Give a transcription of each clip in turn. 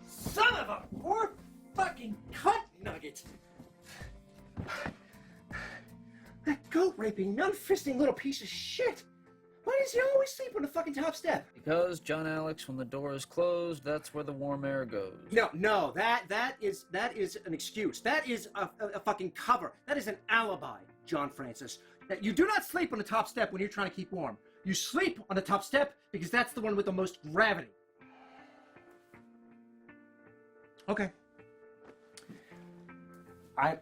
Son of a poor fucking cunt nugget! That goat-raping, nun-fisting little piece of shit! Why does he always sleep on the fucking top step? Because, John Alex, when the door is closed, that's where the warm air goes. No, that is an excuse. That is a fucking cover. That is an alibi, John Francis. That you do not sleep on the top step when you're trying to keep warm. You sleep on the top step because that's the one with the most gravity. Okay. I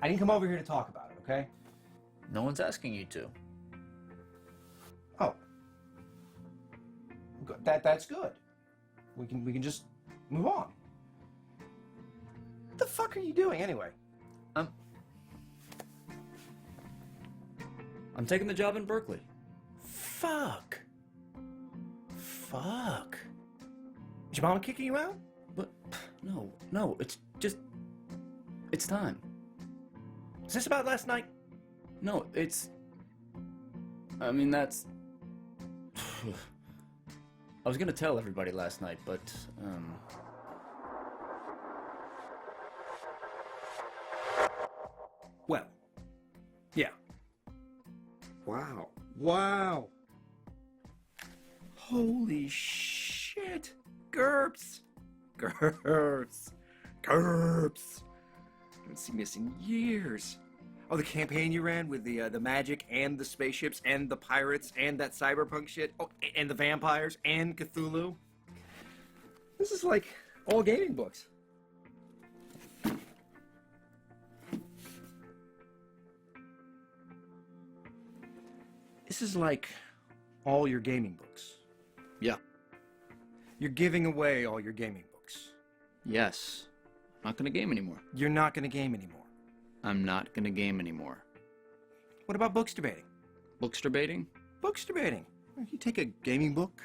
didn't come over here to talk about it, okay? No one's asking you to. Oh. Good. That's good. We can just move on. What the fuck are you doing anyway? I'm taking the job in Berkeley. Fuck. Is your mama kicking you out? But no, it's time. Is this about last night? No, I mean, that's... I was gonna tell everybody last night, but, Well, yeah. Wow. Holy shit. GURPS. Haven't seen this in years. Oh, the campaign you ran with the magic and the spaceships and the pirates and that cyberpunk shit. Oh, and the vampires and Cthulhu. This is like all gaming books. This is like all your gaming books. yeah. You're giving away all your gaming books. Yes. I'm not gonna game anymore. You're not going to game anymore. I'm not gonna game anymore. What about books debating? Books debating? Books debating. You take a gaming book,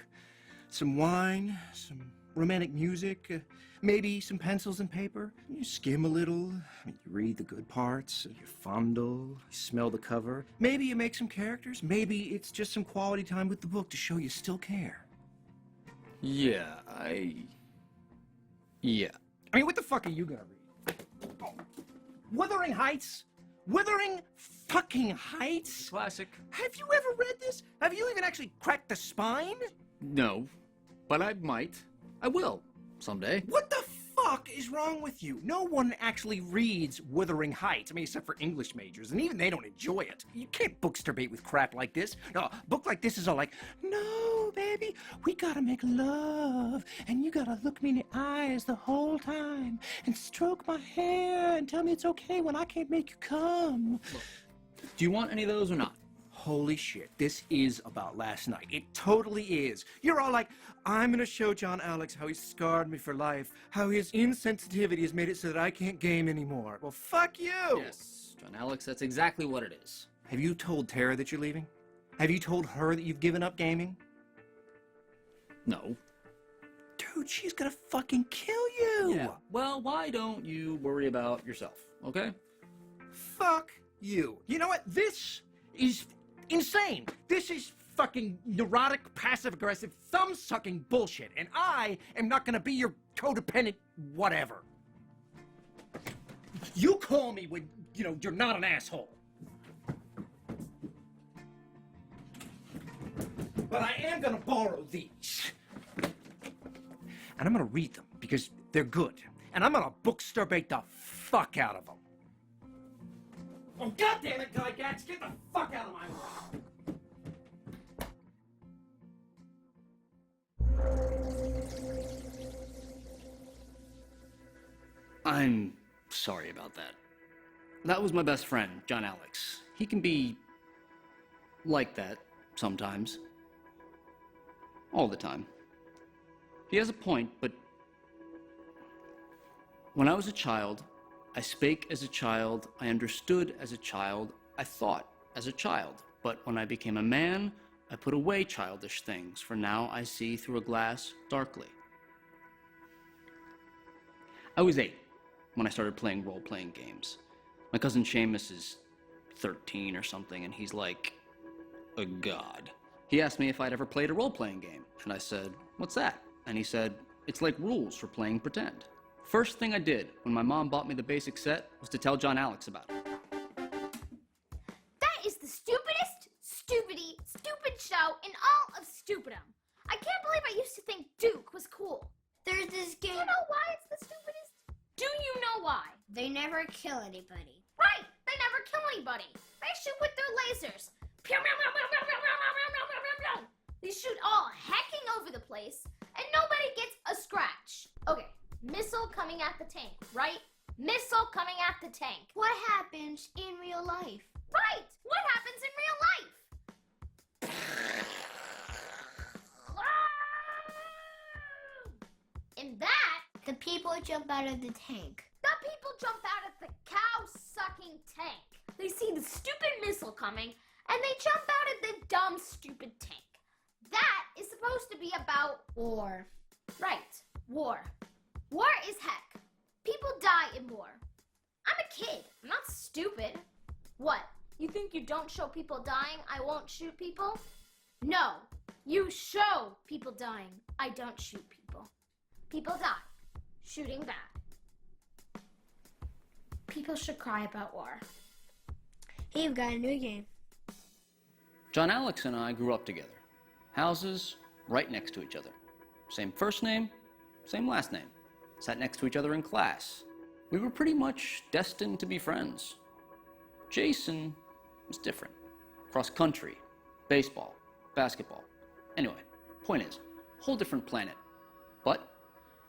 some wine, some romantic music, maybe some pencils and paper. You skim a little, you read the good parts, you fondle, you smell the cover. Maybe you make some characters. Maybe it's just some quality time with the book to show you still care. Yeah, Yeah. I mean, what the fuck are you gonna read? Oh. Wuthering Heights? Wuthering fucking Heights? Classic. Have you ever read this? Have you even actually cracked the spine? No, but I might. I will, someday. What the fuck is wrong with you? No one actually reads Wuthering Heights. I mean, except for English majors, and even they don't enjoy it. You can't bookster bait with crap like this. No, a book like this is all like, no, baby, we gotta make love, and you gotta look me in the eyes the whole time, and stroke my hair, and tell me it's okay when I can't make you come. Do you want any of those or not? Holy shit, this is about last night. It totally is. You're all like, I'm gonna show John Alex how he scarred me for life, how his insensitivity has made it so that I can't game anymore. Well, fuck you! Yes, John Alex, that's exactly what it is. Have you told Tara that you're leaving? Have you told her that you've given up gaming? No. Dude, she's gonna fucking kill you! Yeah, well, why don't you worry about yourself, okay? Fuck you. You know what? This is insane. This is fucking neurotic, passive-aggressive, thumb-sucking bullshit, and I am not gonna be your codependent whatever. You call me when, you know, you're not an asshole. But I am gonna borrow these. And I'm gonna read them because they're good. And I'm gonna bookstore bait the fuck out of them. Oh, goddammit, Gygax, get the fuck out of my way! I'm sorry about that. That was my best friend, John Alex. He can be like that sometimes. All the time. He has a point, but when I was a child, I spake as a child, I understood as a child, I thought as a child. But when I became a man, I put away childish things, for now I see through a glass darkly. I was 8 when I started playing role-playing games. My cousin Seamus is 13 or something, and he's like a god. He asked me if I'd ever played a role-playing game, and I said, "What's that?" And he said, "It's like rules for playing pretend." First thing I did when my mom bought me the basic set was to tell John Alex about it. That is the stupid show in all of stupidom. I can't believe I used to think Duke was cool. There's this game. Do you know why it's the stupidest? Do you know why? They never kill anybody. Right! They never kill anybody. They shoot with their lasers. Pew, meow, meow, meow, meow, meow, meow, meow, meow, meow, meow, meow. They shoot all hacking over the place, and nobody gets a scratch. Okay, missile coming at the tank, right? Missile coming at the tank. What happens in real life? Right! What happens in real life? In that, The people jump out of the tank. the people jump out of the cow-sucking tank. They see the stupid missile coming, and they jump out of the dumb, stupid tank. That is supposed to be about War. right, war. War is heck. People die in war. I'm a kid. I'm not stupid. What? You think you don't show people dying, I won't shoot people? No. You show people dying, I don't shoot people. People die. Shooting bad. People should cry about war. Hey, we've got a new game. John Alex and I grew up together. Houses right next to each other. Same first name, same last name. Sat next to each other in class. We were pretty much destined to be friends. Jason was different. Cross country, baseball, basketball. Anyway, point is, whole different planet. But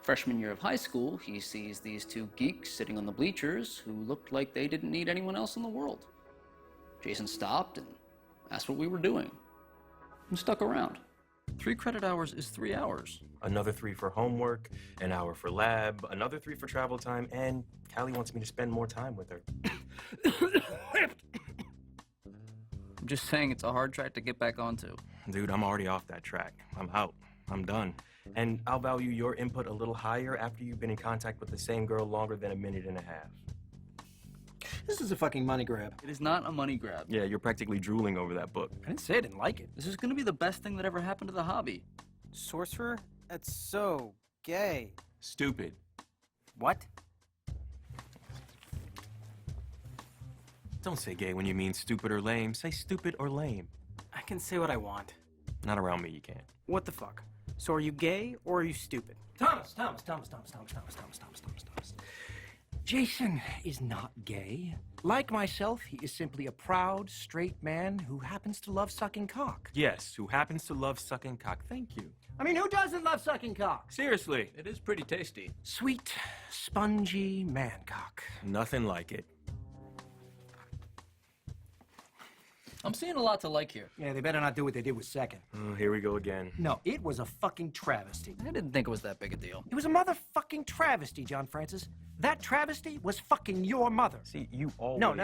freshman year of high school, he sees these two geeks sitting on the bleachers who looked like they didn't need anyone else in the world. Jason stopped and asked what we were doing, and stuck around. 3 credit hours is 3 hours. Another 3 for homework, an hour for lab, another 3 for travel time, and Callie wants me to spend more time with her. I'm just saying it's a hard track to get back onto. Dude, I'm already off that track. I'm out. I'm done. And I'll value your input a little higher after you've been in contact with the same girl longer than a minute and a half. This is a fucking money grab. It is not a money grab. Yeah, you're practically drooling over that book. I didn't say I didn't like it. This is gonna be the best thing that ever happened to the hobby. Sorcerer? That's so gay. Stupid. What? Don't say gay when you mean stupid or lame. Say stupid or lame. I can say what I want. Not around me, you can't. What the fuck? So are you gay or are you stupid? Thomas. Jason is not gay. Like myself, he is simply a proud, straight man who happens to love sucking cock. Yes, who happens to love sucking cock. Thank you. I mean, who doesn't love sucking cock? Seriously. It is pretty tasty. Sweet, spongy man cock. Nothing like it. I'm seeing a lot to like here. Yeah, they better not do what they did with Second. Oh, here we go again. No, it was a fucking travesty. I didn't think it was that big a deal. It was a motherfucking travesty, John Francis. That travesty was fucking your mother. See, you always... No.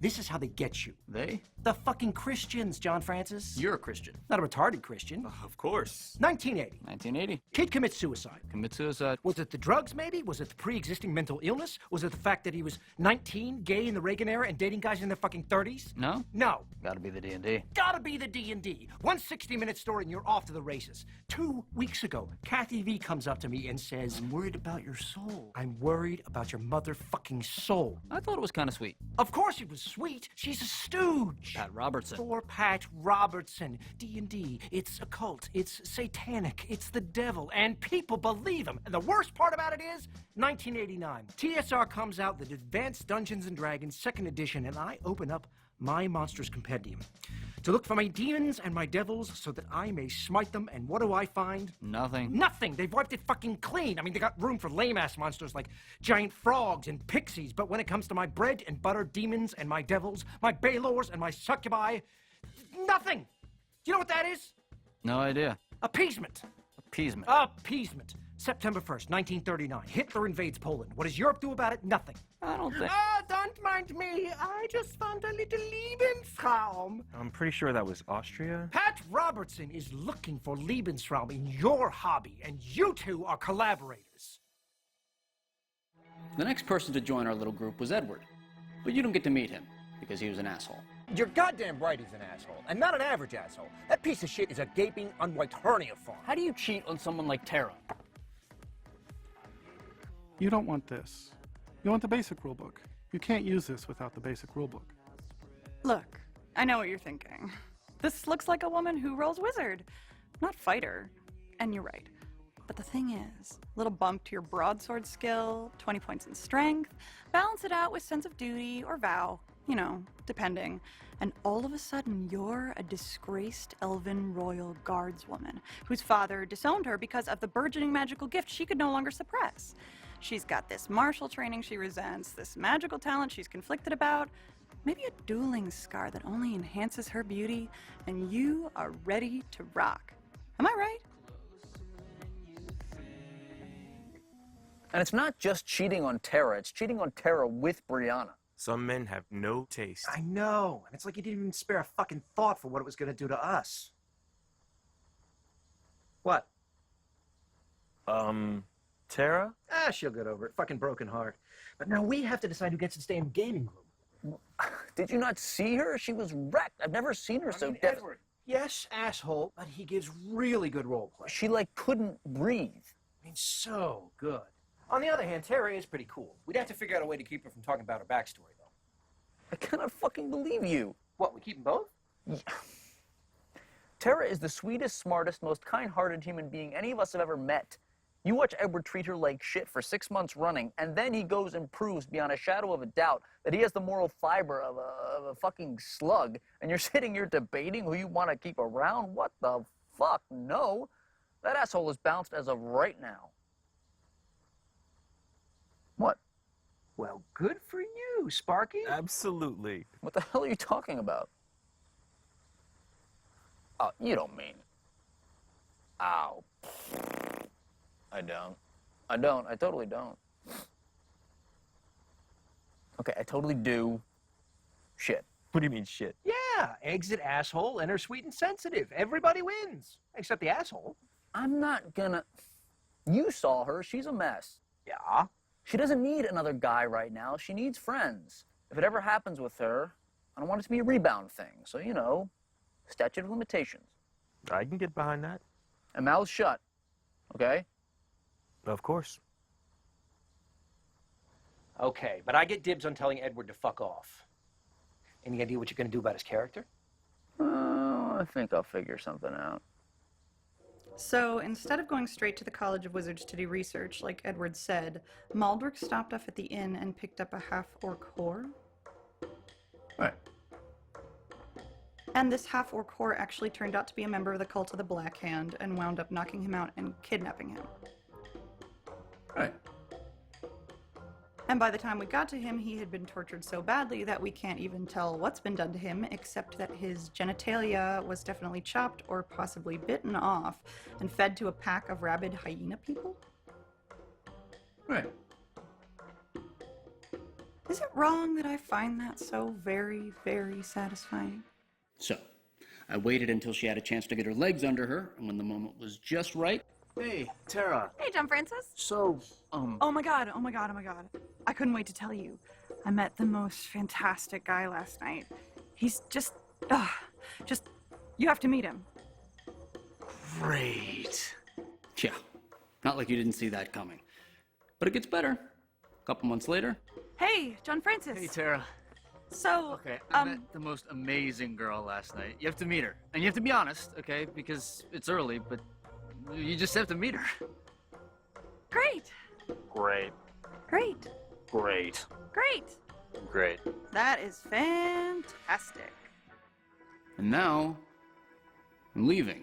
This is how they get you. They? The fucking Christians, John Francis. You're a Christian. Not a retarded Christian. Of course. 1980. 1980. Kid commits suicide. Commit suicide. Was it the drugs, maybe? Was it the pre-existing mental illness? Was it the fact that he was 19, gay in the Reagan era, and dating guys in their fucking 30s? No? No. Gotta be the D&D. Gotta be the D&D. 1 60-minute story and you're off to the races. 2 weeks ago, Kathy V comes up to me and says, I'm worried about your soul. I'm worried about your motherfucking soul. I thought it was kind of sweet. Of course it was sweet. She's a stooge. Pat Robertson. Poor Pat Robertson. D&D. It's occult. It's satanic. It's the devil. And people believe him. And the worst part about it is, 1989. TSR comes out, the Advanced Dungeons & Dragons 2nd edition, and I open up my Monsters Compendium to look for my demons and my devils so that I may smite them, and what do I find? Nothing. Nothing! They've wiped it fucking clean! I mean, they got room for lame-ass monsters like giant frogs and pixies, but when it comes to my bread and butter demons and my devils, my Baylors and my succubi, nothing! Do you know what that is? No idea. Appeasement. Appeasement. Appeasement. September 1st, 1939. Hitler invades Poland. What does Europe do about it? Nothing. I don't think... Don't mind me. I just found a little Lebensraum. I'm pretty sure that was Austria. Pat Robertson is looking for Lebensraum in your hobby, and you two are collaborators. The next person to join our little group was Edward, but you don't get to meet him because he was an asshole. You're goddamn right he's an asshole, and not an average asshole. That piece of shit is a gaping, unwiped hernia farm. How do you cheat on someone like Tara? You don't want this. You want the basic rulebook. You can't use this without the basic rulebook. Look, I know what you're thinking. This looks like a woman who rolls wizard, not fighter. And you're right. But the thing is, a little bump to your broadsword skill, 20 points in strength, balance it out with sense of duty or vow, you know, depending. And all of a sudden, you're a disgraced elven royal guardswoman whose father disowned her because of the burgeoning magical gift she could no longer suppress. She's got this martial training she resents, this magical talent she's conflicted about, maybe a dueling scar that only enhances her beauty, and you are ready to rock. Am I right? And it's not just cheating on Tara, it's cheating on Tara with Brianna. Some men have no taste. I know, and it's like you didn't even spare a fucking thought for what it was gonna do to us. What? Tara? She'll get over it. Fucking broken heart. But now we have to decide who gets to stay in the gaming room. Did you not see her? She was wrecked. I've never seen her so devastated. Edward. Yes, asshole, but he gives really good role play. She, like, couldn't breathe. I mean, so good. On the other hand, Tara is pretty cool. We'd have to figure out a way to keep her from talking about her backstory, though. I cannot fucking believe you. What, we keep them both? Yeah. Tara is the sweetest, smartest, most kind-hearted human being any of us have ever met. You watch Edward treat her like shit for 6 months running, and then he goes and proves beyond a shadow of a doubt that he has the moral fiber of a fucking slug, and you're sitting here debating who you want to keep around? What the fuck? No. That asshole is bounced as of right now. What? Well, good for you, Sparky. Absolutely. What the hell are you talking about? Oh, you don't mean it. Ow. I don't. I totally don't. Okay, I totally do. Shit. What do you mean, shit? Yeah, exit asshole, enter sweet and sensitive. Everybody wins, except the asshole. I'm not gonna... You saw her. She's a mess. Yeah? She doesn't need another guy right now. She needs friends. If it ever happens with her, I don't want it to be a rebound thing. So, you know, statute of limitations. I can get behind that. And mouth shut. Okay? Of course. Okay, but I get dibs on telling Edward to fuck off. Any idea what you're gonna do about his character? I think I'll figure something out. So instead of going straight to the College of Wizards to do research, like Edward said, Maldrick stopped off at the inn and picked up a half-orc whore. Right. And this half-orc whore actually turned out to be a member of the Cult of the Black Hand and wound up knocking him out and kidnapping him. Right. And by the time we got to him, he had been tortured so badly that we can't even tell what's been done to him, except that his genitalia was definitely chopped or possibly bitten off and fed to a pack of rabid hyena people. Right. Is it wrong that I find that so very, very satisfying? So, I waited until she had a chance to get her legs under her, and when the moment was just right, Hey, Tara. Hey, John Francis. So, Oh my god, oh my god, oh my god. I couldn't wait to tell you. I met the most fantastic guy last night. He's just, you have to meet him. great. yeah, not like you didn't see that coming. But it gets better. A couple months later, Hey, John Francis. Hey, Tara. So, Okay, I met the most amazing girl last night. You have to meet her. And you have to be honest, okay? Because it's early, but you just have to meet her. great, Great. great, Great. great. Great. That is fantastic. and now, I'm leaving.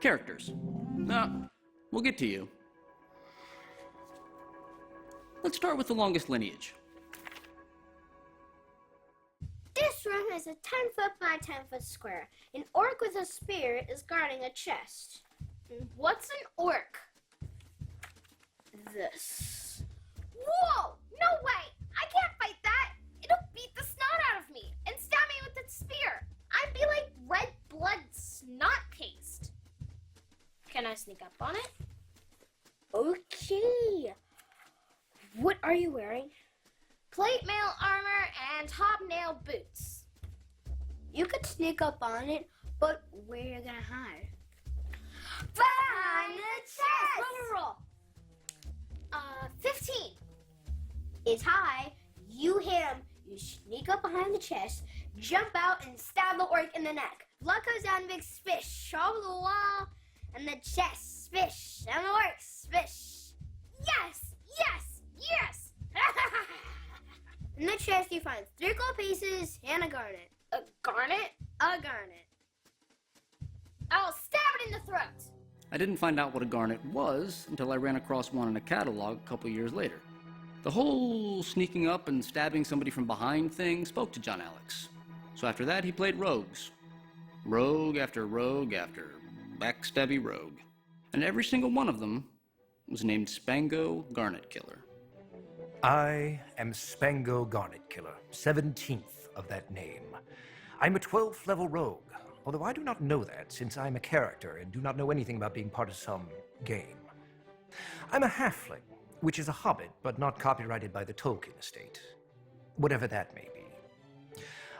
Characters. We'll get to you. Let's start with the longest lineage. This room is a 10-foot by 10-foot square. An orc with a spear is guarding a chest. What's an orc? This. Whoa! No way! I can't fight that! It'll beat the snot out of me and stab me with its spear. I'd be like red blood snot paste. Can I sneak up on it? Okay. What are you wearing? Plate mail armor and hobnail boots. You could sneak up on it, but where are you gonna hide? Behind the chest! Let it roll. 15. It's high. You hit him. You sneak up behind the chest, jump out, and stab the orc in the neck. Blood goes down, big spish over the wall, and the chest spish, and the orc spish. Yes! Yes! Yes! In the chest, you find 3 gold pieces and a garnet. A garnet? A garnet. I'll stab it in the throat. I didn't find out what a garnet was until I ran across one in a catalog a couple years later. The whole sneaking up and stabbing somebody from behind thing spoke to John Alex. So after that, he played rogues. Rogue after backstabby rogue. And every single one of them was named Spango Garnet Killer. I am Spango Garnet Killer, 17th of that name. I'm a 12th level rogue, although I do not know that since I'm a character and do not know anything about being part of some game. I'm a halfling, which is a hobbit, but not copyrighted by the Tolkien estate. Whatever that may be.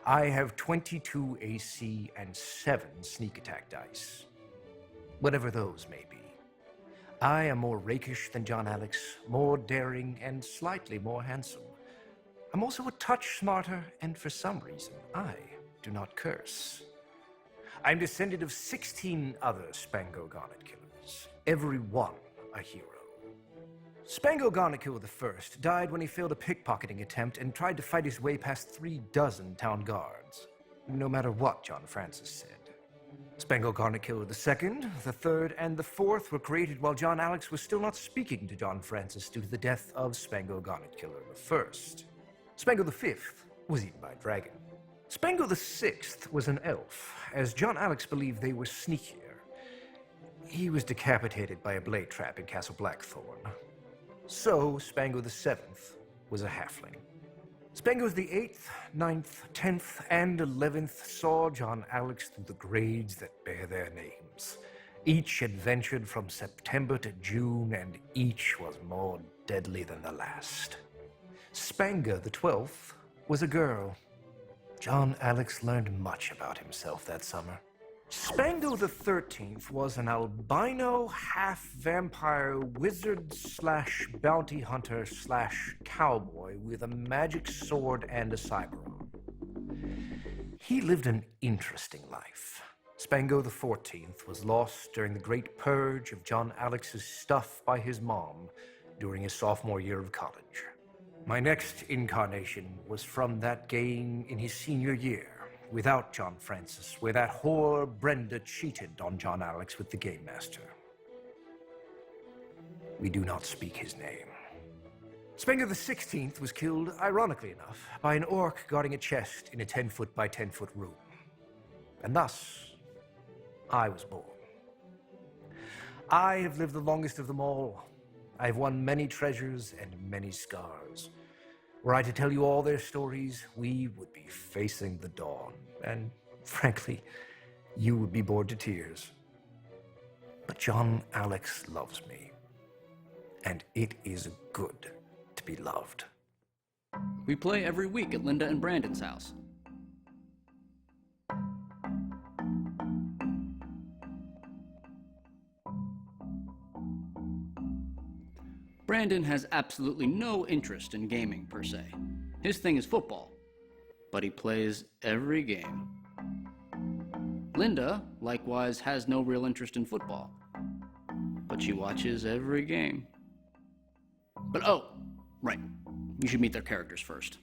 I have 22 AC and 7 sneak attack dice. Whatever those may be. I am more rakish than John Alex, more daring, and slightly more handsome. I'm also a touch smarter, and for some reason, I do not curse. I'm descended of 16 other Spango Garnet Killers, every one a hero. Spango Garnet Killer I died when he failed a pickpocketing attempt and tried to fight his way past 3 dozen town guards, no matter what John Francis said. Spango Garnet Killer II, the third, and the fourth were created while John Alex was still not speaking to John Francis due to the death of Spango Garnet Killer I. Spango V was eaten by a dragon. Spango VI was an elf, as John Alex believed they were sneakier. He was decapitated by a blade trap in Castle Blackthorn. So Spango VII was a halfling. Spangos the 8th, 9th, 10th, and 11th saw John Alex through the grades that bear their names. Each adventured from September to June, and each was more deadly than the last. Spanga the 12th was a girl. John Alex learned much about himself that summer. Spango the 13th was an albino half-vampire wizard/bounty hunter/cowboy with a magic sword and a cyberarm. He lived an interesting life. Spango the 14th was lost during the Great Purge of John Alex's stuff by his mom during his sophomore year of college. My next incarnation was from that game in his senior year, without John Francis, where that whore Brenda cheated on John Alex with the Game Master. we do not speak his name. Spenger the 16th was killed, ironically enough, by an orc guarding a chest in a 10-foot by 10-foot room. And thus, I was born. I have lived the longest of them all. I have won many treasures and many scars. Were I to tell you all their stories, we would be facing the dawn. And frankly, you would be bored to tears. But John Alex loves me. And it is good to be loved. We play every week at Linda and Brandon's house. Brandon has absolutely no interest in gaming per se. His thing is football, but he plays every game. Linda, likewise, has no real interest in football, but she watches every game. But oh, right, you should meet their characters first.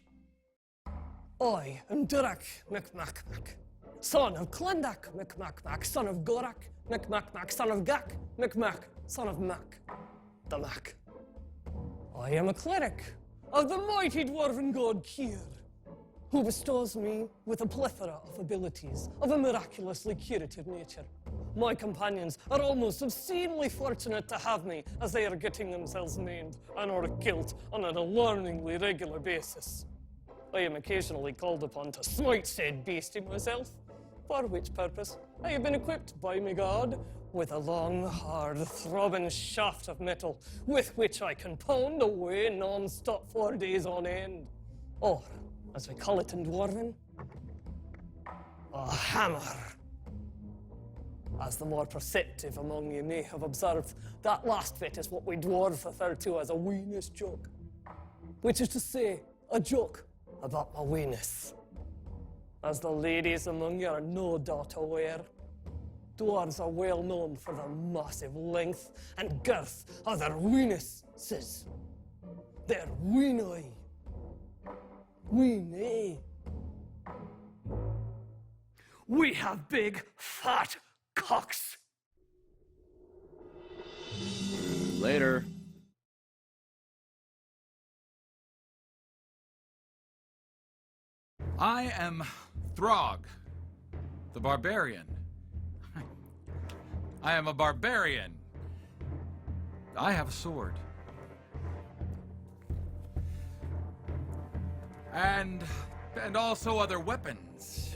I am Durak McMacmac, son of Clendak McMacmac, son of Gorak McMacmac, son of Gak McMac, son of Mac, the Mac. I am a cleric of the mighty dwarven god Kyr, who bestows me with a plethora of abilities of a miraculously curative nature. My companions are almost obscenely fortunate to have me, as they are getting themselves maimed and or killed on an alarmingly regular basis. I am occasionally called upon to smite said beastie myself, for which purpose I have been equipped by my god with a long, hard, throbbing shaft of metal with which I can pound away non-stop for days on end. Or, as we call it in Dwarven, a hammer. As the more perceptive among you may have observed, that last bit is what we dwarves refer to as a weenus joke, which is to say, a joke about my weenus. As the ladies among you are no doubt aware, dwarves are well known for the massive length and girth of their weenuses. Their weenoi. Weenie. We have big, fat cocks. Later. I am Throg, the barbarian. I am a barbarian. I have a sword. And also other weapons.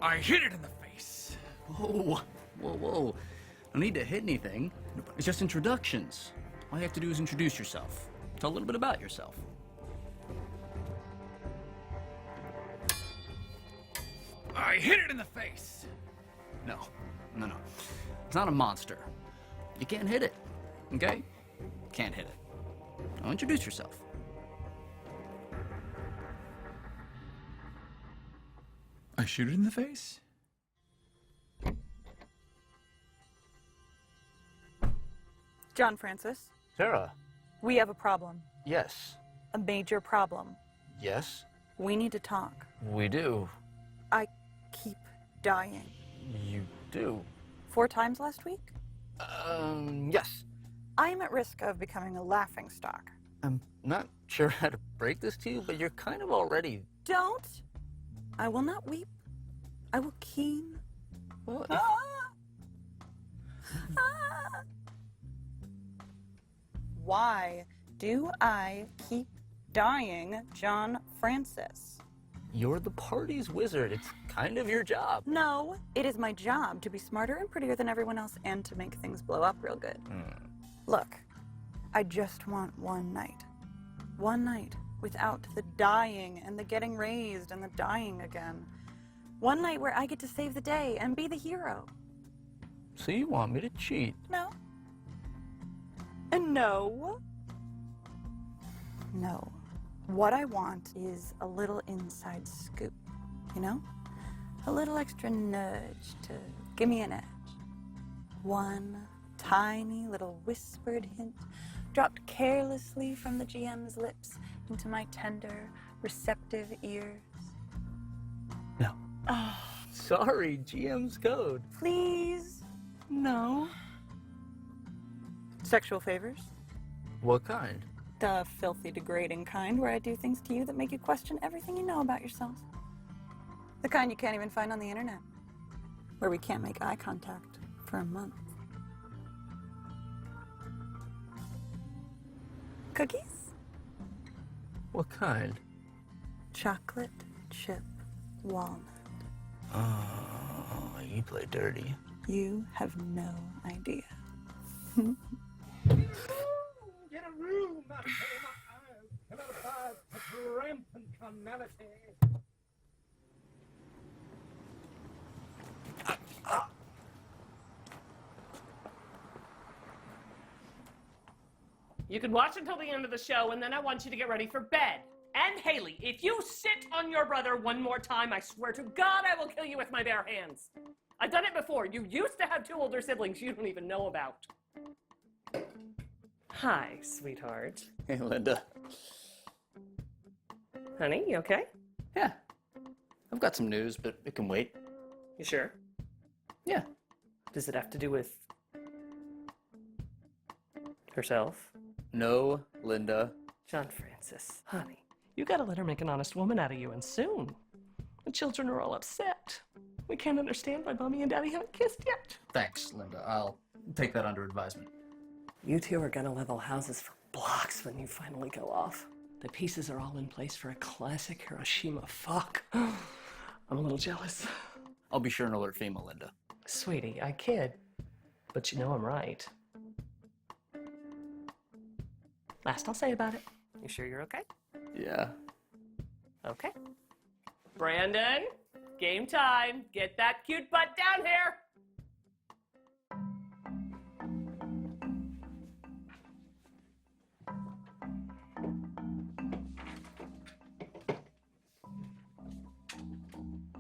I hit it in the face. Whoa, whoa, whoa. No need to hit anything. It's just introductions. All you have to do is introduce yourself. Tell a little bit about yourself. I hit it in the face. No. It's not a monster. You can't hit it, okay? Can't hit it. Now introduce yourself. I shoot it in the face? John Francis, Sarah. we have a problem. Yes. A major problem. Yes. We need to talk. We do. I keep dying. You do? 4 times last week? Yes. I am at risk of becoming a laughingstock. I'm not sure how to break this to you, but you're kind of already... Don't. I will not weep. I will keen. Well, Why do I keep dying, John Francis? You're the party's wizard. It's kind of your job. No, it is my job to be smarter and prettier than everyone else and to make things blow up real good. Look, I just want one night. One night without the dying and the getting raised and the dying again. One night where I get to save the day and be the hero. So you want me to cheat? No. And no. No. What I want is a little inside scoop, you know? A little extra nudge to give me an edge. One tiny little whispered hint dropped carelessly from the GM's lips into my tender, receptive ears. No. Oh, Sorry, GM's code. Please? No. Sexual favors? What kind? The filthy, degrading kind where I do things to you that make you question everything you know about yourself. The kind you can't even find on the internet. Where we can't make eye contact for a month. Cookies? What kind? Chocolate chip walnut. Oh, you play dirty. You have no idea. Get a room, not pay my eyes. Come outside, a rampant carnality. You can watch until the end of the show, and then I want you to get ready for bed. And Haley, if you sit on your brother one more time, I swear to God I will kill you with my bare hands. I've done it before. You used to have 2 older siblings you don't even know about. Hi, sweetheart. Hey, Linda. Honey, you okay? Yeah. I've got some news, but it can wait. You sure? Yeah. Does it have to do with herself? No, Linda. John Francis, honey, you gotta let her make an honest woman out of you, and soon. The children are all upset. We can't understand why Mommy and Daddy haven't kissed yet. Thanks, Linda. I'll take that under advisement. You two are gonna level houses for blocks when you finally go off. The pieces are all in place for a classic Hiroshima fuck. I'm a little jealous. I'll be sure and alert FEMA, Linda. Sweetie, I kid, but you know I'm right. Last I'll say about it. You sure you're okay? Yeah. Okay. Brandon, game time. Get that cute butt down here.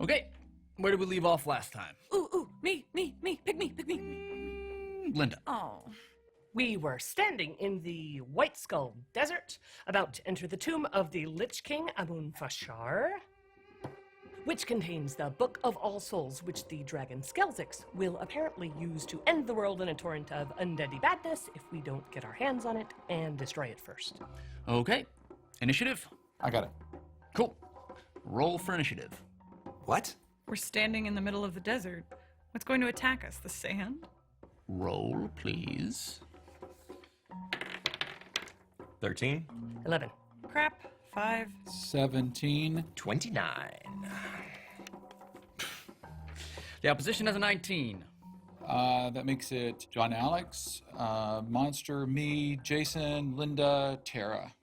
Okay, where did we leave off last time? Ooh, me, pick me. Linda. Oh. We were standing in the White Skull Desert, about to enter the tomb of the Lich King Amun-Fashar, which contains the Book of All Souls, which the dragon Skelzix will apparently use to end the world in a torrent of undeady badness if we don't get our hands on it and destroy it first. Okay, initiative. I got it. Cool. Roll for initiative. What? We're standing in the middle of the desert. What's going to attack us? The sand? Roll, please. 13. 11. Crap. 5. 17. 29. The opposition has a 19. That makes it John Alex, Monster, me, Jason, Linda, Tara.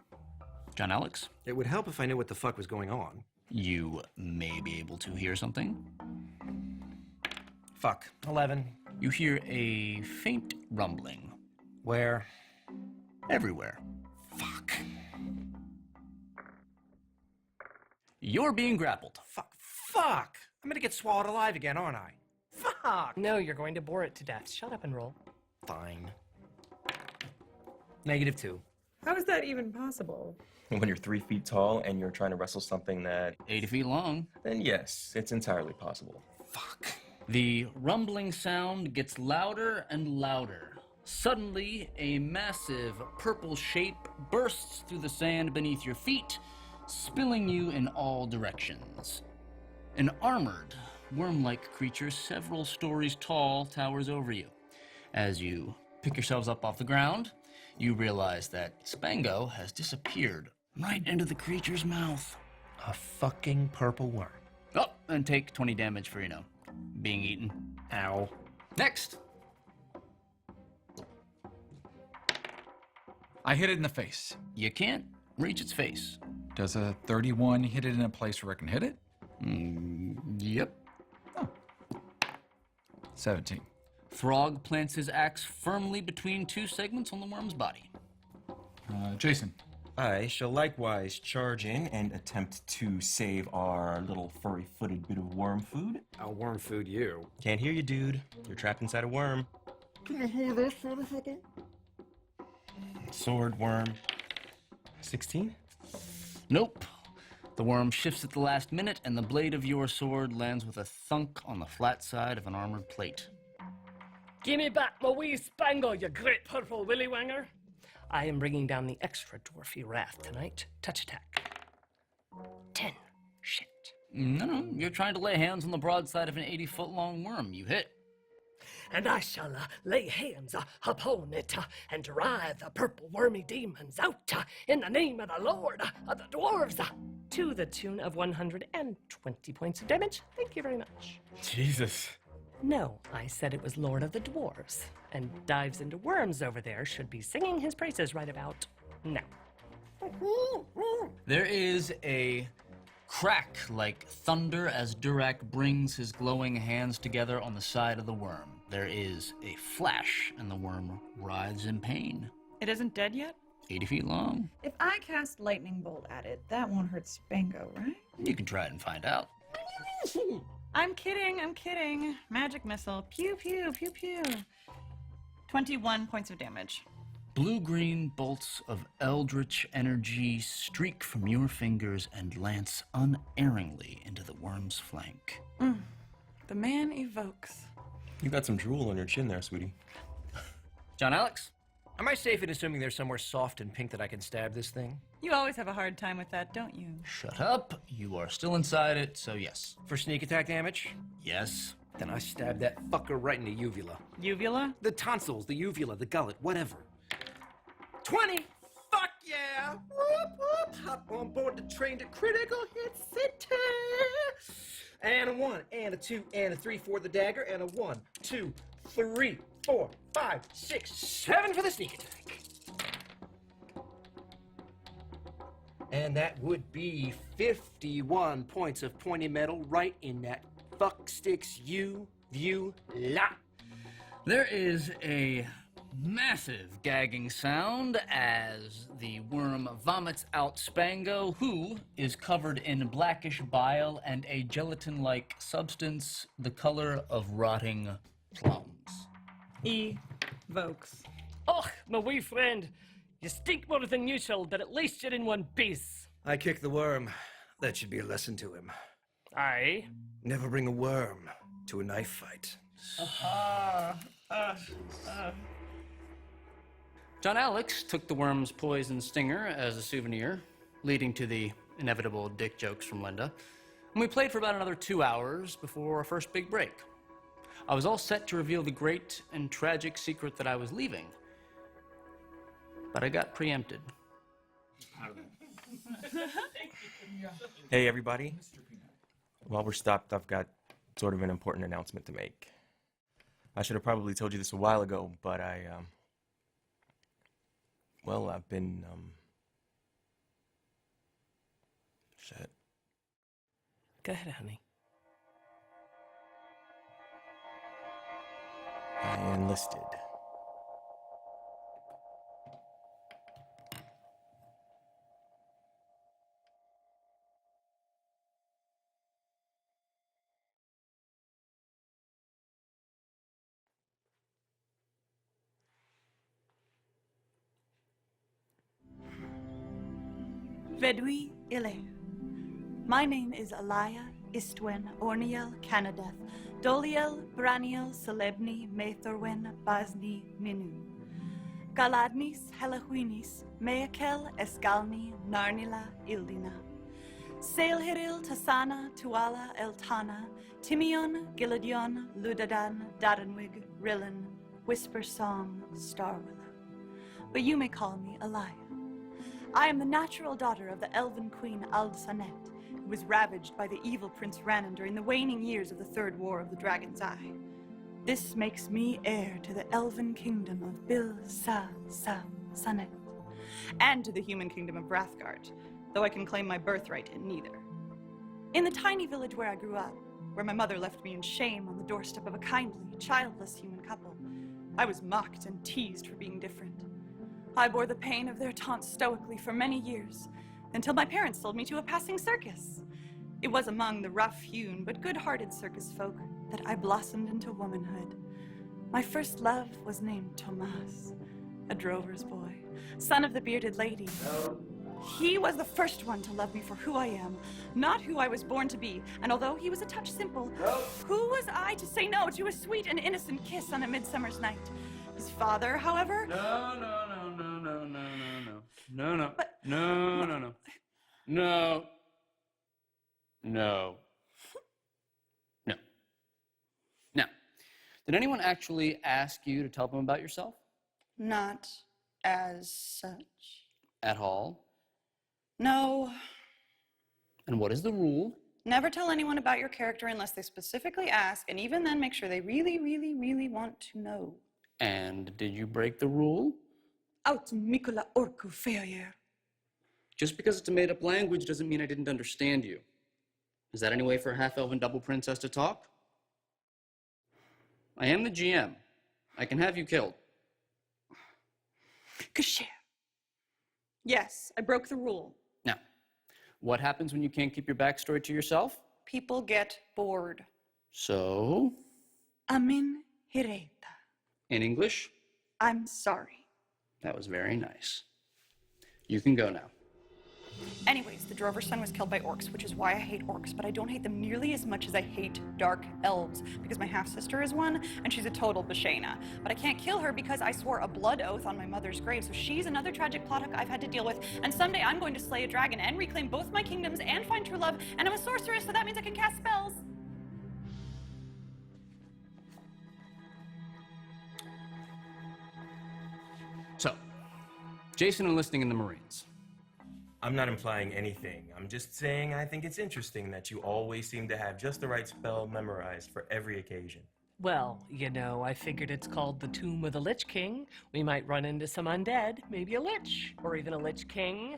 John Alex? It would help if I knew what the fuck was going on. You may be able to hear something. Fuck. 11. You hear a faint rumbling. Where? Everywhere. Fuck. You're being grappled. Fuck! I'm gonna get swallowed alive again, aren't I? Fuck! No, you're going to bore it to death. Shut up and roll. Fine. -2. How is that even possible? When you're 3 feet tall and you're trying to wrestle something that 80 feet long. then yes, it's entirely possible. Fuck. The rumbling sound gets louder and louder. Suddenly, a massive purple shape bursts through the sand beneath your feet, spilling you in all directions. An armored, worm-like creature several stories tall towers over you. As you pick yourselves up off the ground, you realize that Spango has disappeared right into the creature's mouth. A fucking purple worm. Oh, and take 20 damage for, being eaten. Ow. Next! I hit it in the face. You can't reach its face. Does a 31 hit it in a place where I can hit it? Yep. Oh. 17. Frog plants his axe firmly between 2 segments on the worm's body. Jason. I shall likewise charge in and attempt to save our little furry-footed bit of worm food. I'll worm food you. Can't hear you, dude. You're trapped inside a worm. Can you hear this, motherfucker? Sword worm. 16? Nope. The worm shifts at the last minute, and the blade of your sword lands with a thunk on the flat side of an armored plate. Give me back my wee spangle, you great purple willy wanger. I am bringing down the extra dwarfy wrath tonight. Touch attack. 10. Shit. No, you're trying to lay hands on the broadside of an 80-foot-long worm. You hit. And I shall lay hands upon it and drive the purple wormy demons out in the name of the Lord of the Dwarves to the tune of 120 points of damage. Thank you very much. Jesus. No, I said it was Lord of the Dwarves, and Dives into Worms over there should be singing his praises right about now. There is a crack like thunder as Durak brings his glowing hands together on the side of the worm. There is a flash, and the worm writhes in pain. It isn't dead yet? 80 feet long. If I cast lightning bolt at it, that won't hurt Spango, right? You can try it and find out. I'm kidding. Magic missile. Pew, pew, pew, pew. 21 points of damage. Blue-green bolts of eldritch energy streak from your fingers and lance unerringly into the worm's flank. The man evokes. You got some drool on your chin there, sweetie. John Alex? Am I safe in assuming there's somewhere soft and pink that I can stab this thing? You always have a hard time with that, don't you? Shut up. You are still inside it, so yes. For sneak attack damage? Yes. Then I stab that fucker right in the uvula. Uvula? The tonsils, the uvula, the gullet, whatever. 20! Fuck yeah! Whoop, whoop! Hop on board the train to Critical Hit City! And a 1, and a 2, and a 3 for the dagger, and a 1, 2, 3, 4, 5, 6, 7 for the sneak attack. And that would be 51 points of pointy metal right in that fuckstick's uvula. There is a massive gagging sound as the worm vomits out Spango, who is covered in blackish bile and a gelatin-like substance the color of rotting plums. Evokes. Oh, my wee friend. You stink more than usual, but at least you're in one piece. I kick the worm. That should be a lesson to him. Aye. Never bring a worm to a knife fight. John Alex took the worm's poison stinger as a souvenir, leading to the inevitable dick jokes from Linda. And we played for about another 2 hours before our first big break. I was all set to reveal the great and tragic secret that I was leaving, but I got preempted. Hey, everybody. While we're stopped, I've got sort of an important announcement to make. I should have probably told you this a while ago, but well, I've been, shit. Go ahead, honey. I enlisted. Vedui Ile. My name is Alaya Istwen Orniel Canadeth Doliel Braniel Celebni Maethorwen Bazni Minu. Galadnis Helahuinis Meakel Esgalni Narnila Ildina. Sailhiril Tasana Tuala Eltana Timion Giladion Ludadan Dadanwig Rillan Whisper Song Starwillow. But you may call me Alaya. I am the natural daughter of the elven queen Aldsanet, who was ravaged by the evil Prince Ranon during the waning years of the Third War of the Dragon's Eye. This makes me heir to the elven kingdom of Bil-Sa-Sa-Sanet, and to the human kingdom of Wrathgard, though I can claim my birthright in neither. In the tiny village where I grew up, where my mother left me in shame on the doorstep of a kindly, childless human couple, I was mocked and teased for being different. I bore the pain of their taunts stoically for many years, until my parents sold me to a passing circus. It was among the rough-hewn but good-hearted circus folk that I blossomed into womanhood. My first love was named Tomas, a drover's boy, son of the bearded lady. He was the first one to love me for who I am, not who I was born to be. And although he was a touch simple, who was I to say no to a sweet and innocent kiss on a midsummer's night? His father, however... No. Now, did anyone actually ask you to tell them about yourself? Not as such. At all? No. And what is the rule? Never tell anyone about your character unless they specifically ask, and even then make sure they really, really, really want to know. And did you break the rule? Aut Mikola Orku failure. Just because it's a made-up language doesn't mean I didn't understand you. Is that any way for a half-elven double princess to talk? I am the GM. I can have you killed. Kasher. Yes, I broke the rule. Now, what happens when you can't keep your backstory to yourself? People get bored. So? Amin hireta. In English? I'm sorry. That was very nice. You can go now. Anyways, the drover's son was killed by orcs, which is why I hate orcs, but I don't hate them nearly as much as I hate dark elves, because my half-sister is one, and she's a total Bashana. But I can't kill her because I swore a blood oath on my mother's grave, so she's another tragic plot hook I've had to deal with, and someday I'm going to slay a dragon and reclaim both my kingdoms and find true love, and I'm a sorceress, so that means I can cast spells. So, Jason enlisting in the Marines. I'm not implying anything. I'm just saying I think it's interesting that you always seem to have just the right spell memorized for every occasion. Well, you know, I figured it's called the Tomb of the Lich King. We might run into some undead, maybe a lich, or even a Lich King.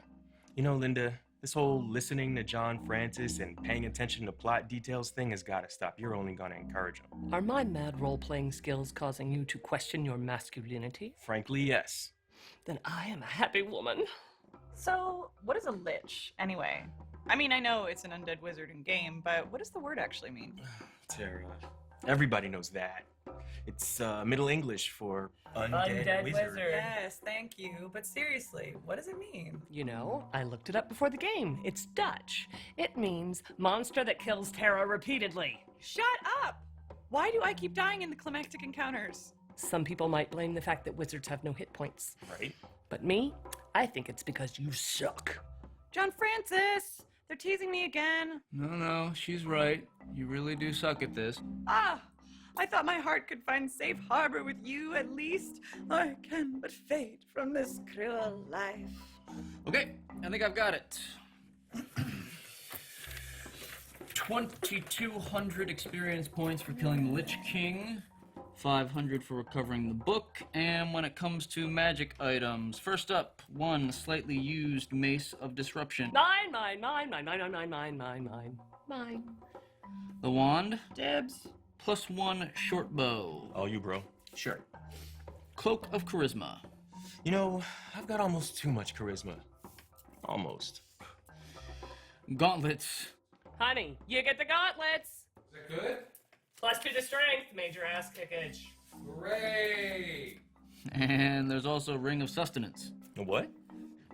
You know, Linda, this whole listening to John Francis and paying attention to plot details thing has got to stop. You're only going to encourage him. Are my mad role-playing skills causing you to question your masculinity? Frankly, yes. Then I am a happy woman. So, what is a lich, anyway? I mean, I know it's an undead wizard in game, but what does the word actually mean? Tara, everybody knows that. It's Middle English for undead wizard. Yes, thank you. But seriously, what does it mean? You know, I looked it up before the game. It's Dutch. It means monster that kills Terra repeatedly. Shut up! Why do I keep dying in the climactic encounters? Some people might blame the fact that wizards have no hit points. Right. But me, I think it's because you suck. John Francis! They're teasing me again. No, she's right. You really do suck at this. Ah! I thought my heart could find safe harbor with you, at least. I can but fade from this cruel life. Okay, I think I've got it. 2,200 experience points for killing the Lich King, 500 for recovering the book, and when it comes to magic items, first up, 1 slightly used Mace of Disruption. Mine. The wand, Dibs. +1 short bow. All you, bro. Sure. Cloak of Charisma. You know, I've got almost too much charisma. Almost. Gauntlets. Honey, you get the gauntlets. Is that good? +2 to strength, major ass kickage. Great! And there's also Ring of Sustenance. A what?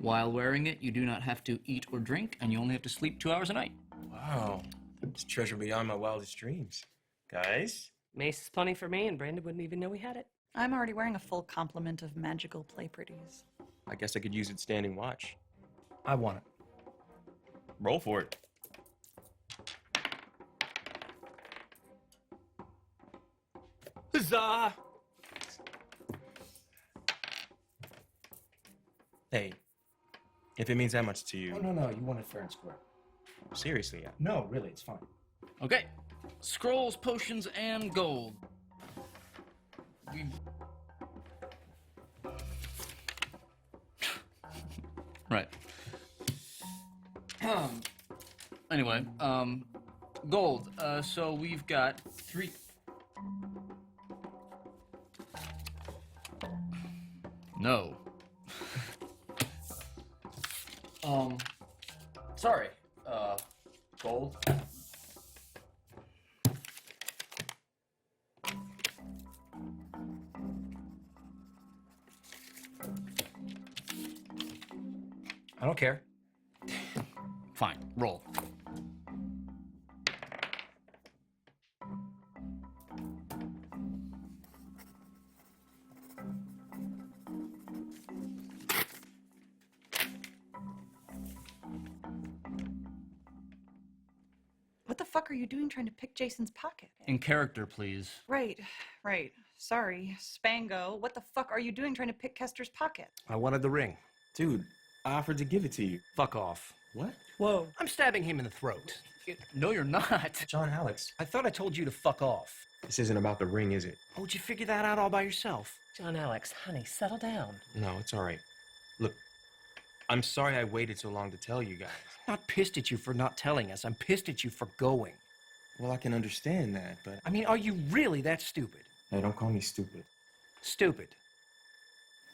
While wearing it, you do not have to eat or drink, and you only have to sleep 2 hours a night. Wow. It's treasure beyond my wildest dreams. Guys? Mace is plenty for me, and Brandon wouldn't even know we had it. I'm already wearing a full complement of magical play pretties. I guess I could use it standing watch. I want it. Roll for it. Huzzah! Hey, if it means that much to you... Oh, no, you want it fair and square. Seriously, yeah. No, really, it's fine. Okay. Scrolls, potions, and gold. Right. Anyway, gold. So we've got 3... No. Sorry. Gold. I don't care. Fine, roll. What the fuck are you doing trying to pick Jason's pocket? In character, please. Right, right. Sorry. Spango, what the fuck are you doing trying to pick Kester's pocket? I wanted the ring. Dude, I offered to give it to you. Fuck off. What? Whoa. I'm stabbing him in the throat. No, you're not. John Alex, I thought I told you to fuck off. this isn't about the ring, is it? Oh, did you figure that out all by yourself? John Alex, honey, settle down. No, it's all right. Look, I'm sorry I waited so long to tell you guys. I'm not pissed at you for not telling us. I'm pissed at you for going. Well, I can understand that, but... I mean, are you really that stupid? Hey, don't call me stupid. Stupid.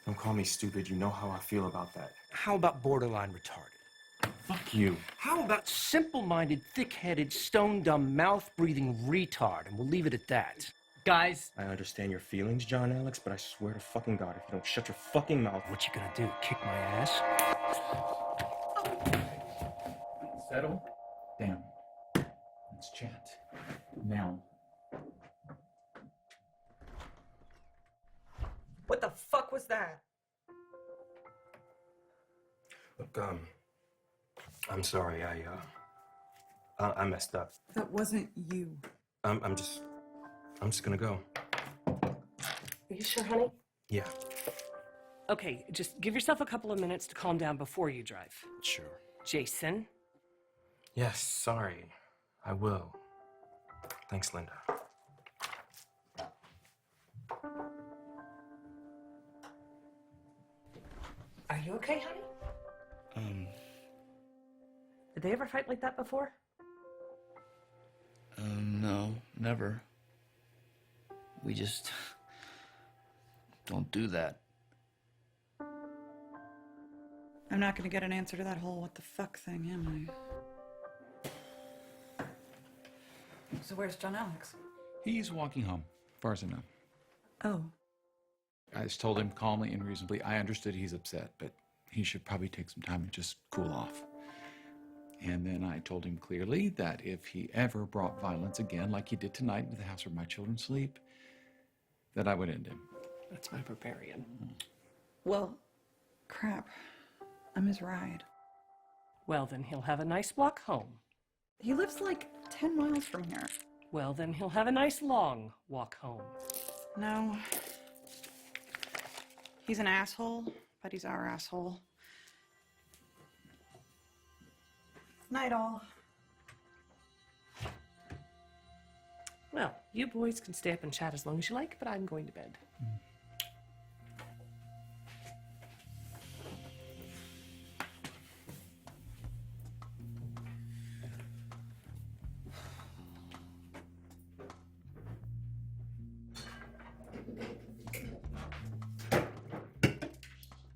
Don't call me stupid. You know how I feel about that. How about borderline retarded? Fuck you. How about simple-minded, thick-headed, stone-dumb, mouth-breathing retard? And we'll leave it at that. Guys, I understand your feelings, John Alex, but I swear to fucking God, if you don't shut your fucking mouth... What you gonna do, kick my ass? Settle down. Let's chat. Now. What the fuck was that? Look, I'm sorry. I messed up. That wasn't you. I'm just gonna go. Are you sure, honey? Yeah, Okay, just give yourself a couple of minutes to calm down before you drive. sure. Jason? Yes, sorry. I will. Thanks, Linda. Are you okay, honey? Did they ever fight like that before? No, never. We just don't do that. I'm not gonna get an answer to that whole what the fuck thing, am I? So where's John Alex? He's walking home, far as I know. Oh. I just told him calmly and reasonably. I understood he's upset, but he should probably take some time and just cool off. And then I told him clearly that if he ever brought violence again, like he did tonight into the house where my children sleep, that I would end him. That's my barbarian. Well, crap. I'm his ride. Well, then he'll have a nice walk home. He lives like 10 miles from here. Well, then he'll have a nice long walk home. No. He's an asshole, but he's our asshole. Night all. Well, you boys can stay up and chat as long as you like, but I'm going to bed.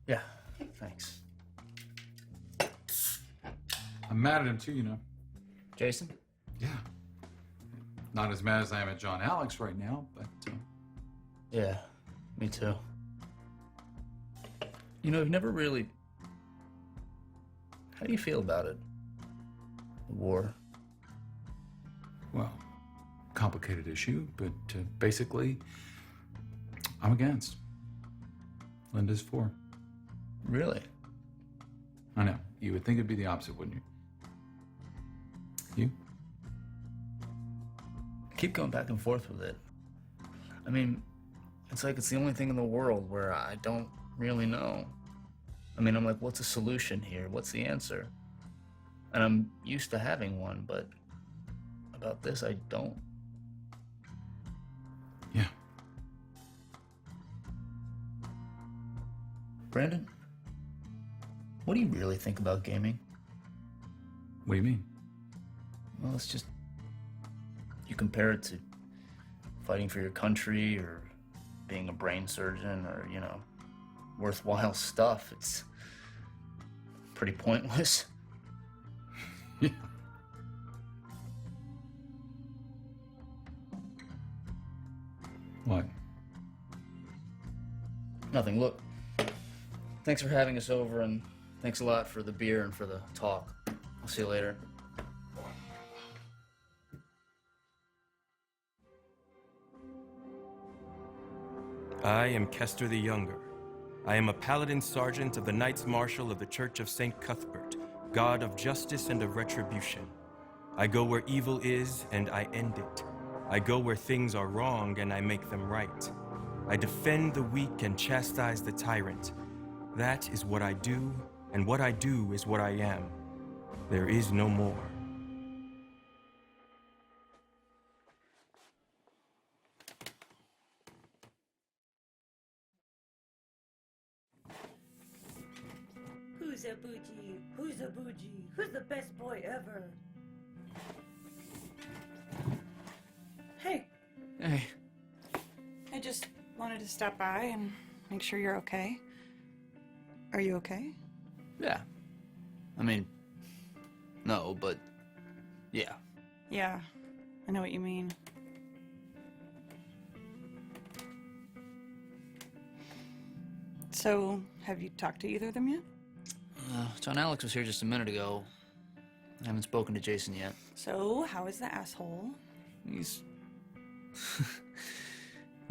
Yeah, thanks. I'm mad at him too, you know. Jason? Yeah. Not as mad as I am at John Alex right now, but Yeah, me too. You know, I've never really... How do you feel about it? The war? well, complicated issue, but basically, I'm against. Linda's for. Really? I know. You would think it'd be the opposite, wouldn't you? You? I keep going back and forth with it. I mean, it's like it's the only thing in the world where I don't really know. I mean, I'm like, what's the solution here? What's the answer? And I'm used to having one, but about this, I don't. Yeah. Brandon, what do you really think about gaming? What do you mean? Well, it's just, you compare it to fighting for your country or being a brain surgeon or, you know, worthwhile stuff. It's pretty pointless. Yeah. What? Nothing. Look, thanks for having us over, and thanks a lot for the beer and for the talk. I'll see you later. I am Kester the Younger. I am a paladin sergeant of the Knights Marshal of the Church of St. Cuthbert, god of justice and of retribution. I go where evil is, and I end it. I go where things are wrong, and I make them right. I defend the weak and chastise the tyrant. That is what I do, and what I do is what I am. There is no more. Who's a bougie? Who's a bougie? Who's the best boy ever? Hey, Hey. I just wanted to stop by and make sure you're okay. Are you okay? Yeah. I mean, no, but yeah. Yeah, I know what you mean. So, have you talked to either of them yet? John Alex was here just a minute ago. I haven't spoken to Jason yet. So, how is the asshole? He's...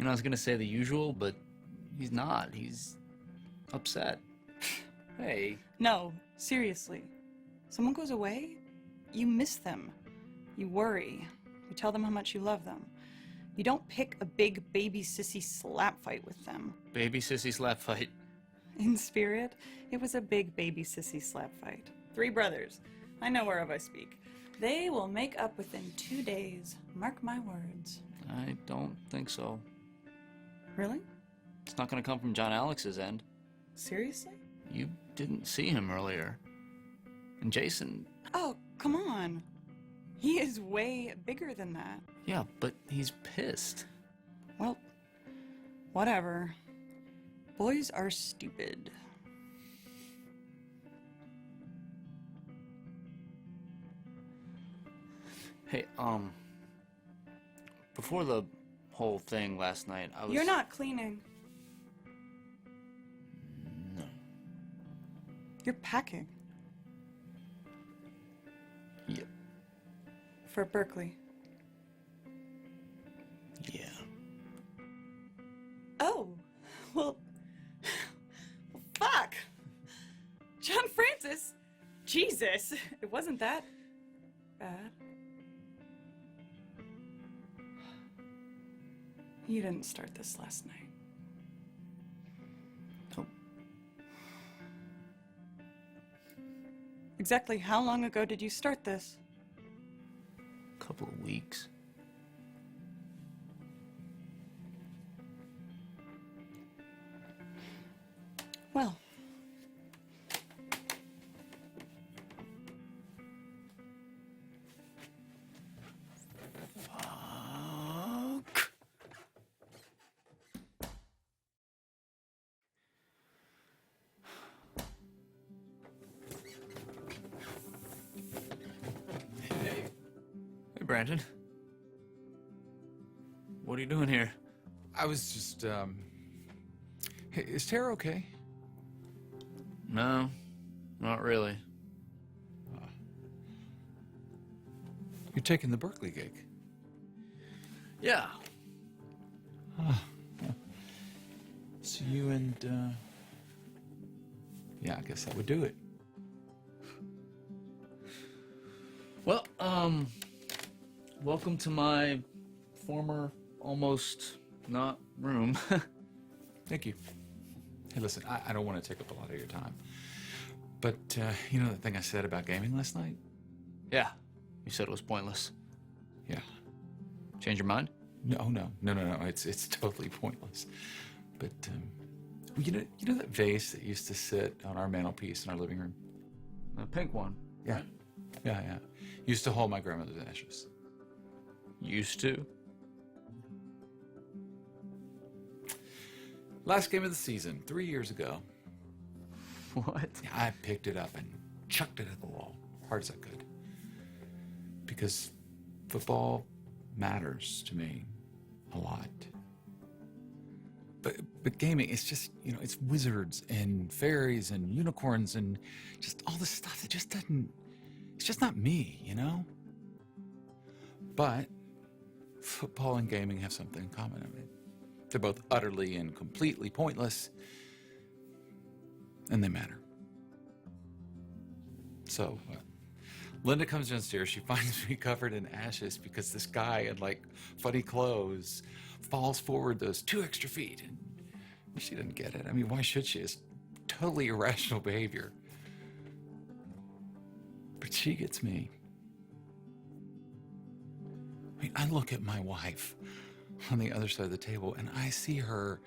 I was gonna say the usual, but he's not. He's upset. Hey. No, seriously. Someone goes away, you miss them. You worry. You tell them how much you love them. You don't pick a big baby sissy slap fight with them. Baby sissy slap fight. In spirit, it was a big baby sissy slap fight. 3 brothers. I know whereof I speak. They will make up within 2 days. Mark my words. I don't think so. Really? It's not gonna come from John Alex's end. Seriously? You didn't see him earlier. And Jason... Oh, come on. He is way bigger than that. Yeah, but he's pissed. Well, whatever. Boys are stupid. Hey, before the whole thing last night, I was... You're not cleaning. No. You're packing. Yep. For Berkeley. Yeah. Oh, well, fuck. John Francis. Jesus, it wasn't that bad. You didn't start this last night. Oh. Exactly how long ago did you start this? A couple of weeks. Well. Hey, Brandon. What are you doing here? I was just, Hey, is Tara okay? No, not really. You're taking the Berkeley gig? Yeah. So you and, yeah, I guess that would do it. Well, welcome to my former almost not room. Thank you. Hey, listen, I don't want to take up a lot of your time. But, you know that thing I said about gaming last night? Yeah, you said it was pointless. Yeah. Change your mind? No. It's totally pointless. But, you know that vase that used to sit on our mantelpiece in our living room? The pink one? Yeah. Yeah. Used to hold my grandmother's ashes. Used to? Last game of the season, 3 years ago. What? Yeah, I picked it up and chucked it at the wall, hard as I could. Because football matters to me a lot. But gaming, it's just, it's wizards and fairies and unicorns and just all this stuff that just doesn't, It's just not me, you know? But football and gaming have something in common. I mean, they're both utterly and completely pointless, and they matter. So, Linda comes downstairs. She finds me covered in ashes because this guy in like funny clothes falls forward those 2 extra feet. And she didn't get it. I mean, why should she? It's totally irrational behavior. But she gets me. I mean, I look at my wife on the other side of the table and I see her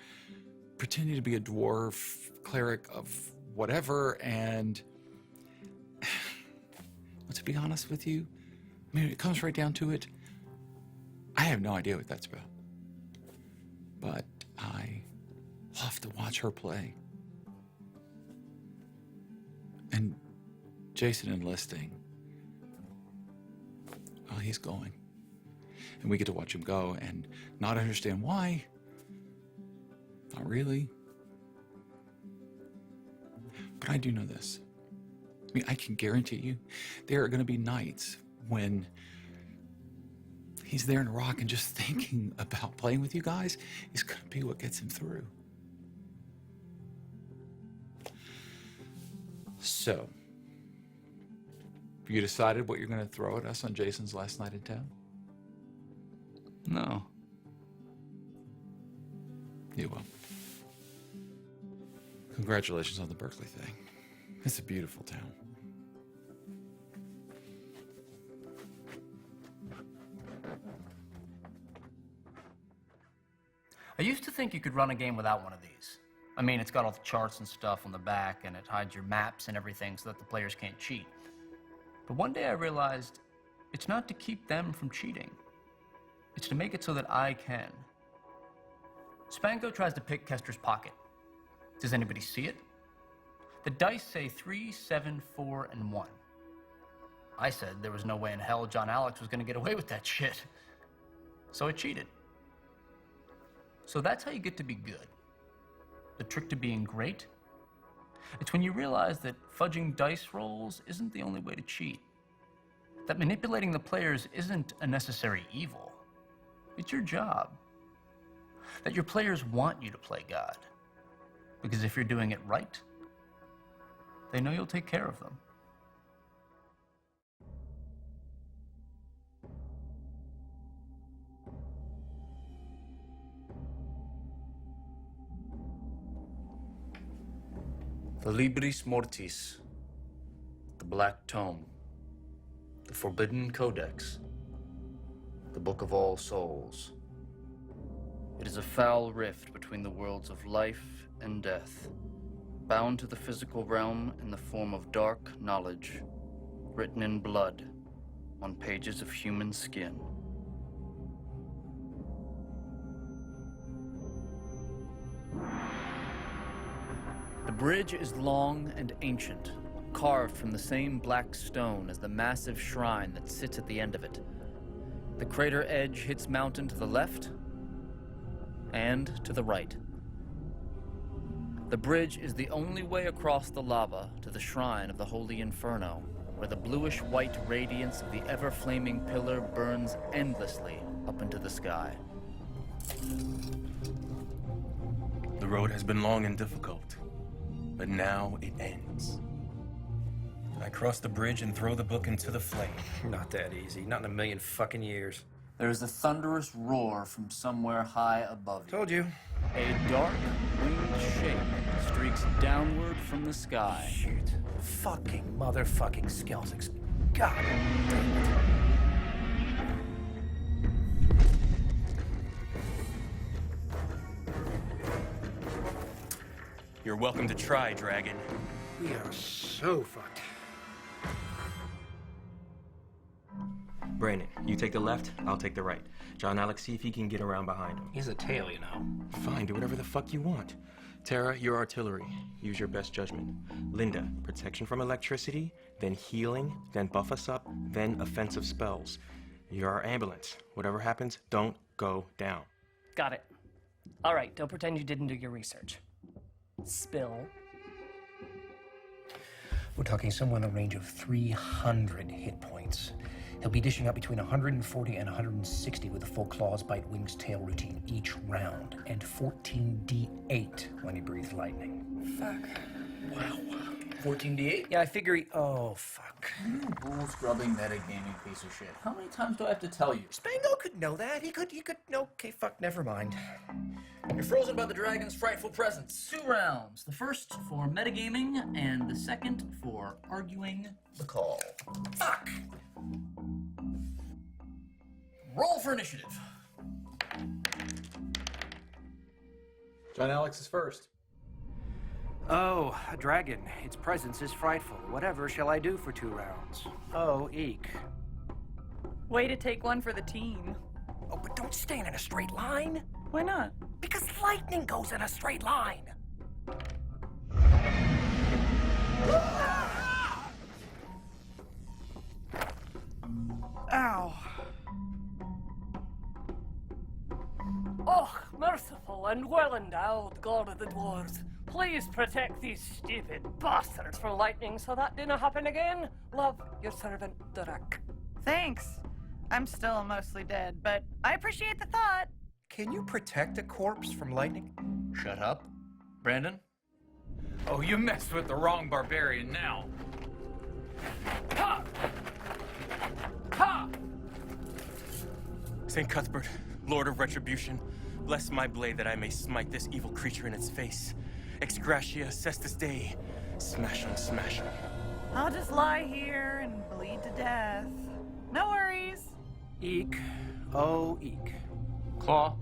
pretending to be a dwarf cleric of whatever, and to be honest with you, I mean, it comes right down to it. I have no idea what that's about. But I love to watch her play. And Jason enlisting, well, he's going. And we get to watch him go and not understand why. Not really. But I do know this. I mean, I can guarantee you there are going to be nights when he's there in Iraq and just thinking about playing with you guys is going to be what gets him through. So, have you decided what you're going to throw at us on Jason's last night in town? No. You will. Congratulations on the Berkeley thing. It's a beautiful town. I used to think you could run a game without one of these. I mean, it's got all the charts and stuff on the back, and it hides your maps and everything so that the players can't cheat. But one day I realized it's not to keep them from cheating. It's to make it so that I can. Spanko tries to pick Kester's pocket. Does anybody see it? The dice say 3, 7, 4, and 1. I said there was no way in hell John Alex was going to get away with that shit. So I cheated. So that's how you get to be good. The trick to being great? It's when you realize that fudging dice rolls isn't the only way to cheat. That manipulating the players isn't a necessary evil. It's your job. That your players want you to play God. Because if you're doing it right, they know you'll take care of them. The Libris Mortis, the Black Tome, the Forbidden Codex, the Book of All Souls. It is a foul rift between the worlds of life and death, bound to the physical realm in the form of dark knowledge, written in blood on pages of human skin. The bridge is long and ancient, carved from the same black stone as the massive shrine that sits at the end of it. The crater edge hits mountain to the left and to the right. The bridge is the only way across the lava to the shrine of the Holy Inferno, where the bluish-white radiance of the ever-flaming pillar burns endlessly up into the sky. The road has been long and difficult, but now it ends. I cross the bridge and throw the book into the flame. Not that easy. Not in a million fucking years. There is a thunderous roar from somewhere high above you. Told you. A dark, winged shape streaks downward from the sky. Shit. Fucking motherfucking Skelsix. God damn it. You're welcome to try, Dragon. We are so fucked. Brandon, you take the left, I'll take the right. John Alex, see if he can get around behind him. He's a tail, you know. Fine, do whatever the fuck you want. Tara, you're artillery. Use your best judgment. Linda, protection from electricity, then healing, then buff us up, then offensive spells. You're our ambulance. Whatever happens, don't go down. Got it. All right, don't pretend you didn't do your research. Spill. We're talking somewhere in the range of 300 hit points. He'll be dishing out between 140 and 160 with a full claws, bite, wings, tail routine each round, and 14d8 when he breathes lightning. Fuck. Wow. 14d8? Yeah, I figure he... Oh, fuck. You bull-scrubbing metagaming piece of shit. How many times do I have to tell you? Spango could know that. He could... No, okay, fuck, never mind. You're frozen by the dragon's frightful presence. 2 rounds. The first for metagaming, and the second for arguing the call. Fuck! Roll for initiative. John Alex is first. Oh, a dragon. Its presence is frightful. Whatever shall I do for 2 rounds? Oh, eek. Way to take one for the team. Oh, but don't stand in a straight line. Why not? Because lightning goes in a straight line. Ow. Oh, merciful and well endowed God of the Dwarves, please protect these stupid bastards from lightning so that didn't happen again. Love, your servant, Durak. Thanks. I'm still mostly dead, but I appreciate the thought. Can you protect a corpse from lightning? Shut up. Brandon? Oh, you messed with the wrong barbarian now. Ha! Ha! St. Cuthbert, Lord of Retribution, bless my blade that I may smite this evil creature in its face. Ex gratia, cestus Dei. Smash 'em, smash 'em. I'll just lie here and bleed to death. No worries. Eek. Oh, eek. Claw.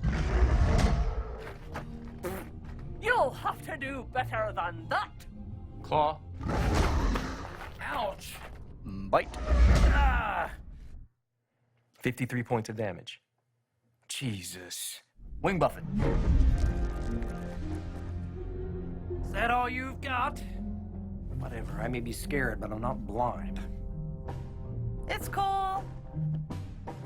You'll have to do better than that. Claw. Ouch. Bite. Ah. 53 points of damage. Jesus. Wing buffet. Is that all you've got? Whatever, I may be scared, but I'm not blind. It's cool.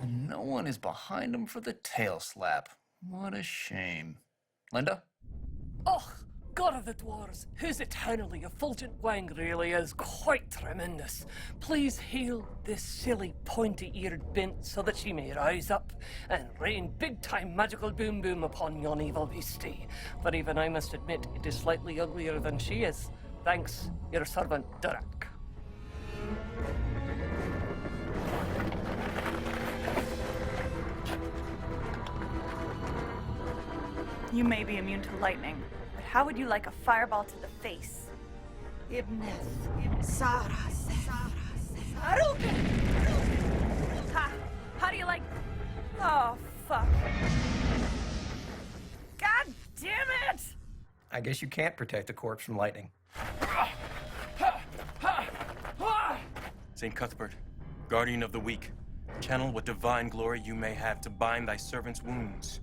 And no one is behind him for the tail slap. What a shame. Linda? Oh, God of the Dwarves, whose eternally effulgent wang really is quite tremendous. Please heal this silly pointy-eared bint so that she may rise up and rain big-time magical boom-boom upon yon evil beastie. For even I must admit it is slightly uglier than she is. Thanks, your servant, Durak. You may be immune to lightning, but how would you like a fireball to the face? Ha! How do you like... Oh, fuck. God damn it! I guess you can't protect a corpse from lightning. St. Cuthbert, guardian of the weak, channel what divine glory you may have to bind thy servant's wounds.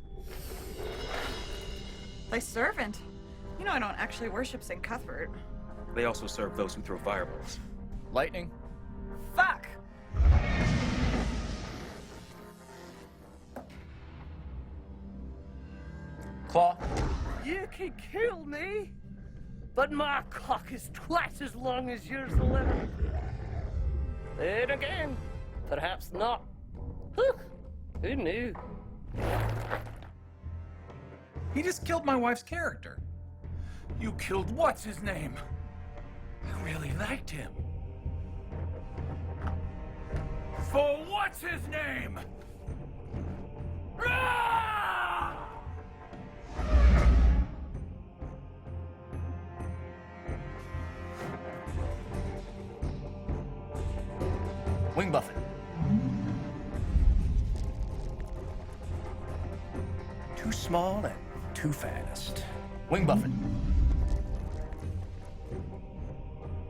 Thy servant? You know I don't actually worship St. Cuthbert. They also serve those who throw fireballs. Lightning. Fuck! Claw. You can kill me, but my cock is twice as long as yours will ever be. Then again, perhaps not. Whew, who knew? He just killed my wife's character. You killed what's his name? I really liked him. For what's his name? Ah! Wing buffet. Too small and too fast. Wing buffet.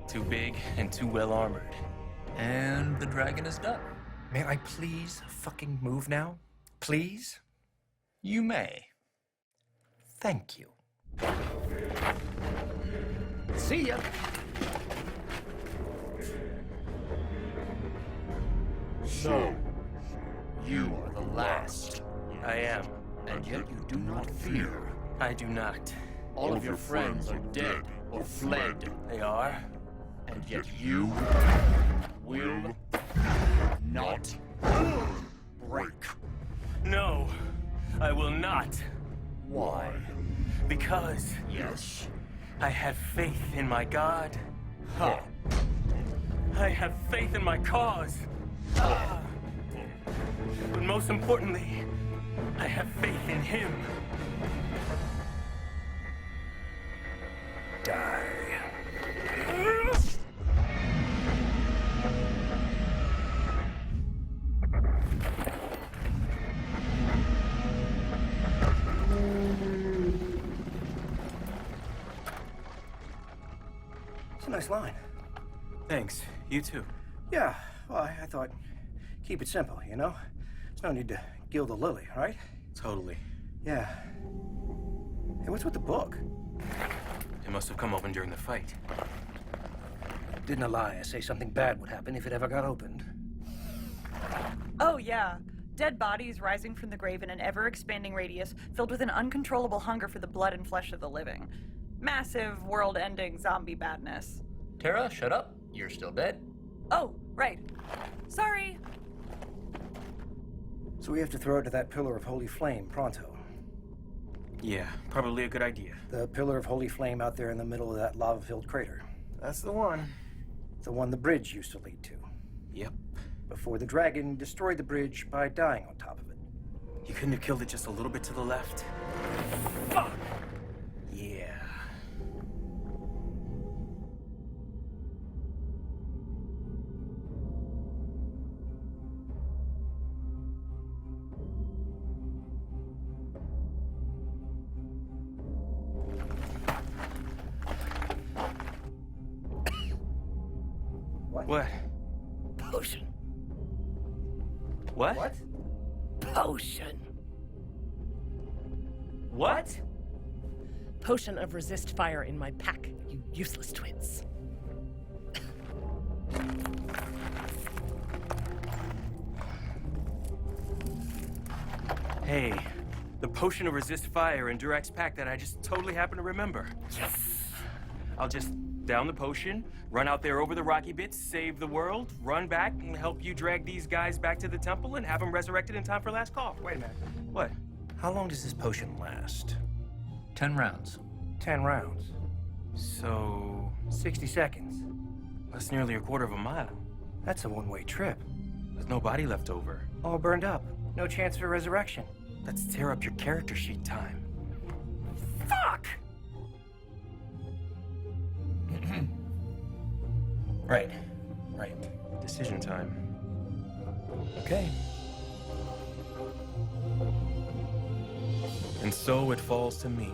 Too big and too well armored. And the dragon is done. May I please fucking move now? Please? You may. Thank you. See ya. So, you are the last. I am. And yet you do not fear. I do not. All of your friends are dead or fled. They are? And yet you will not break. No, I will not. Why? Because Yes. I have faith in my God. Huh. I have faith in my cause. But most importantly, I have faith in him. Die. It's a nice line. Thanks. You too. Yeah, well, I thought, keep it simple, you know? There's no need to gild the lily, right? Totally. Yeah. Hey, what's with the book? It must have come open during the fight. Didn't Elias say something bad would happen if it ever got opened? Oh, yeah. Dead bodies rising from the grave in an ever-expanding radius, filled with an uncontrollable hunger for the blood and flesh of the living. Massive, world-ending zombie badness. Tara, shut up. You're still dead. Oh, right. Sorry. So we have to throw it to that pillar of holy flame pronto. Yeah, probably a good idea. The pillar of holy flame out there in the middle of that lava-filled crater. That's the one. The one the bridge used to lead to. Yep. Before the dragon destroyed the bridge by dying on top of it. You couldn't have killed it just a little bit to the left? Fuck! Yeah. What? Potion. What? Potion. What? Potion of resist fire in my pack, you useless twins. Hey, the potion of resist fire in Durak's pack that I just totally happen to remember. Yes. I'll just down the potion, run out there over the rocky bits, save the world, run back and help you drag these guys back to the temple and have them resurrected in time for last call. Wait a minute. What? How long does this potion last? 10 rounds. 10 rounds. So 60 seconds. that's nearly a quarter of a mile. That's a one-way trip. There's no body left over. All burned up. No chance for resurrection. Let's tear up your character sheet time. Fuck! Right. Decision time. Okay. And so it falls to me.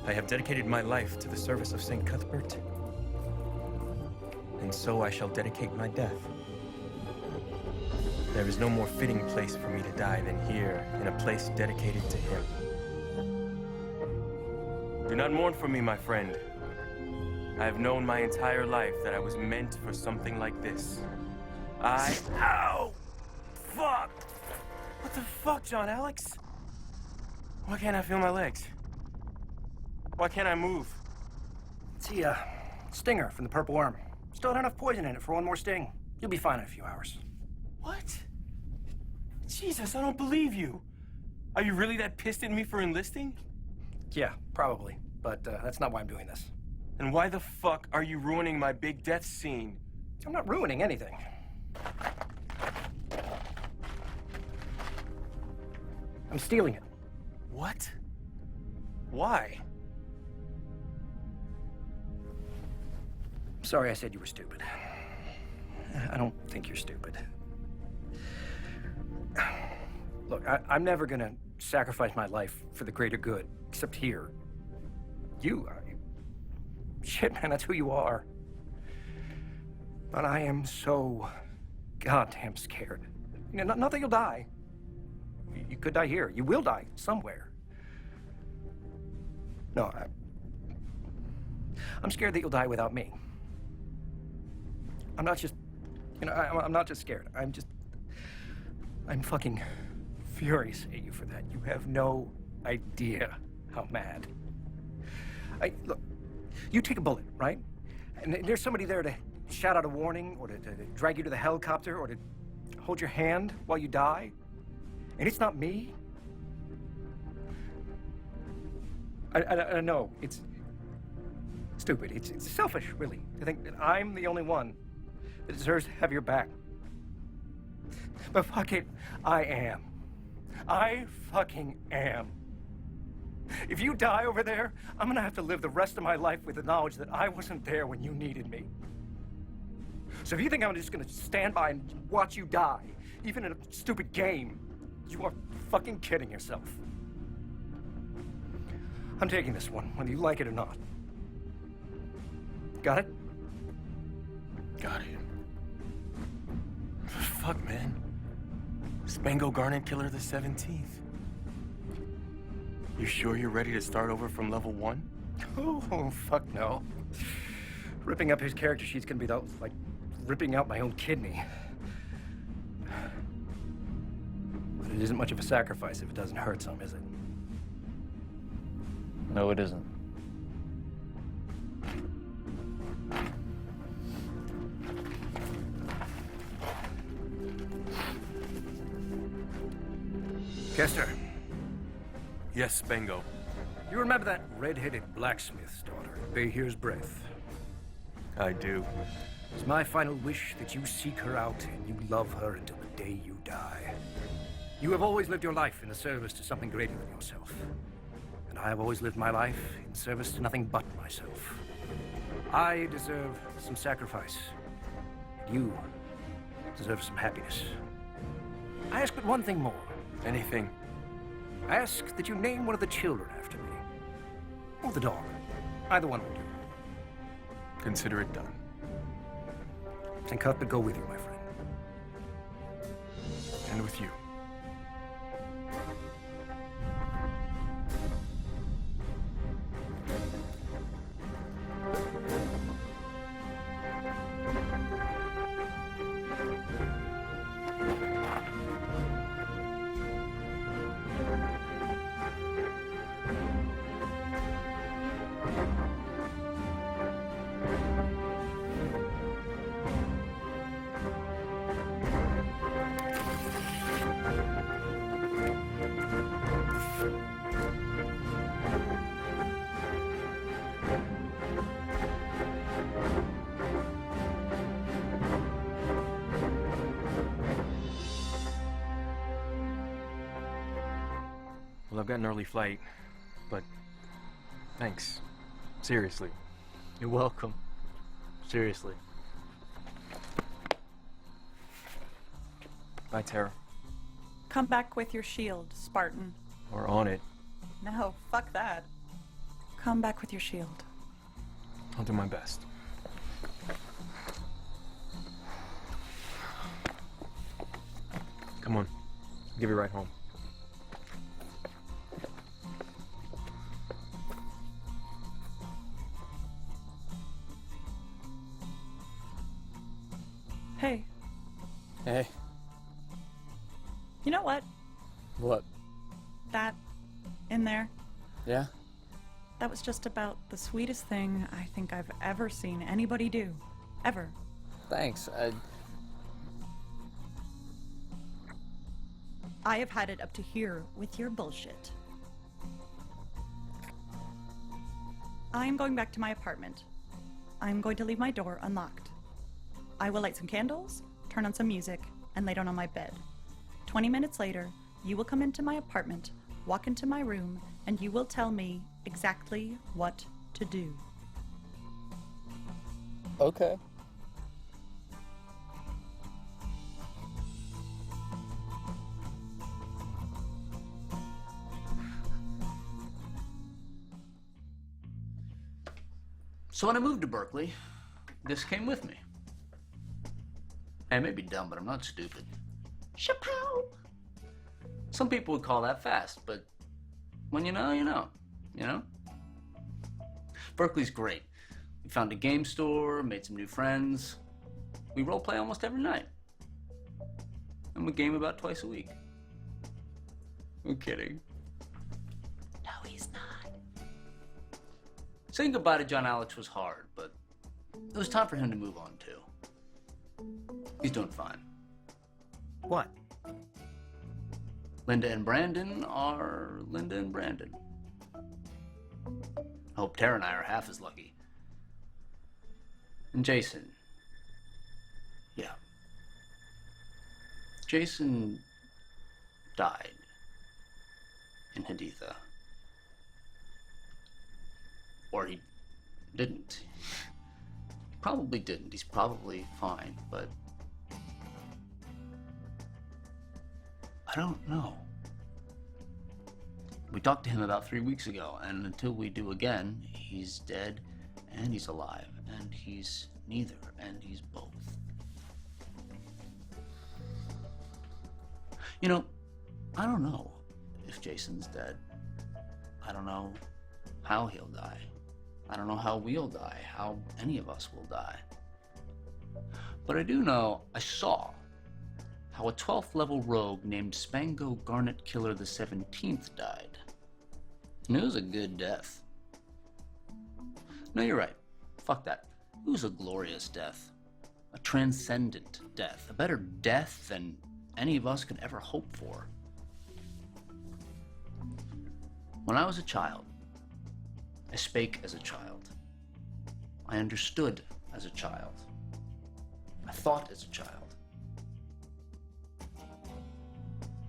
I have dedicated my life to the service of St. Cuthbert, and so I shall dedicate my death. There is no more fitting place for me to die than here, in a place dedicated to him. Do not mourn for me, my friend. I have known my entire life that I was meant for something like this. Ow! Fuck! What the fuck, John Alex? Why can't I feel my legs? Why can't I move? It's the stinger from the purple worm. Still had enough poison in it for one more sting. You'll be fine in a few hours. What? Jesus, I don't believe you. Are you really that pissed at me for enlisting? Yeah, probably. But that's not why I'm doing this. And why the fuck are you ruining my big death scene? I'm not ruining anything. I'm stealing it. What? Why? I'm sorry I said you were stupid. I don't think you're stupid. Look, I'm never gonna sacrifice my life for the greater good, except here. Shit, man, that's who you are. But I am so goddamn scared. You know, not that you'll die. You could die here. You will die somewhere. No, I'm scared that you'll die without me. I'm not just, I'm not just scared. I'm fucking furious at you for that. You have no idea how mad. Look, You take a bullet, right? And there's somebody there to shout out a warning, or to drag you to the helicopter, or to hold your hand while you die. And it's not me. I know, it's stupid. It's selfish, really, to think that I'm the only one that deserves to have your back. But fuck it, I am. I fucking am. If you die over there, I'm gonna have to live the rest of my life with the knowledge that I wasn't there when you needed me. So if you think I'm just gonna stand by and watch you die, even in a stupid game, you are fucking kidding yourself. I'm taking this one, whether you like it or not. Got it? Got it. Fuck, man. Spango Garnet Killer the 17th. You sure you're ready to start over from level 1? Oh, fuck no. Ripping up his character sheet's gonna be like ripping out my own kidney. But it isn't much of a sacrifice if it doesn't hurt some, is it? No, it isn't. Kester. Yes, Spango. You remember that red-headed blacksmith's daughter, Bahir's Breath? I do. It's my final wish that you seek her out and you love her until the day you die. You have always lived your life in the service to something greater than yourself. And I have always lived my life in service to nothing but myself. I deserve some sacrifice. And you deserve some happiness. I ask but one thing more. Anything. I ask that you name one of the children after me. Or the dog. Either one will do. Consider it done. St. Cuthbert go with you, my friend. And with you. Well, I've got an early flight, but thanks. Seriously. You're welcome. Seriously. Bye, Tara. Come back with your shield, Spartan. We're on it. No, fuck that. Come back with your shield. I'll do my best. Come on. I'll give you a ride home. Hey, Hey, you know what? what? That in there, Yeah? that was just about the sweetest thing I think I've ever seen anybody do. Ever. Thanks. I have had it up to here with your bullshit. I'm going back to my apartment. I'm going to leave my door unlocked. I will light some candles, turn on some music, and lay down on my bed. 20 minutes later, you will come into my apartment, walk into my room, and you will tell me exactly what to do. Okay. So when I moved to Berkeley, this came with me. I may be dumb, but I'm not stupid. Chappelle! Some people would call that fast, but when you know, you know. You know? Berkeley's great. We found a game store, made some new friends. We role play almost every night. And we game about twice a week. I'm kidding. No, he's not. Saying goodbye to John Alex was hard, but it was time for him to move on too. He's doing fine. What? Linda and Brandon are Linda and Brandon. I hope Tara and I are half as lucky. And Jason. Yeah. Jason died in Haditha. Or he didn't. He probably didn't. He's probably fine, but I don't know. We talked to him about 3 weeks ago, and until we do again, he's dead and he's alive, and he's neither, and he's both. You know, I don't know if Jason's dead. I don't know how he'll die. I don't know how we'll die, how any of us will die. But I do know I saw how a 12th level rogue named Spango Garnet Killer the 17th died. And it was a good death. No, you're right. Fuck that. It was a glorious death. A transcendent death. A better death than any of us could ever hope for. When I was a child, I spake as a child. I understood as a child. I thought as a child.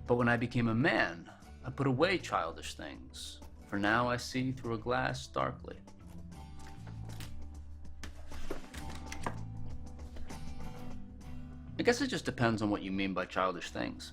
But when I became a man, I put away childish things. For now I see through a glass darkly. I guess it just depends on what you mean by childish things.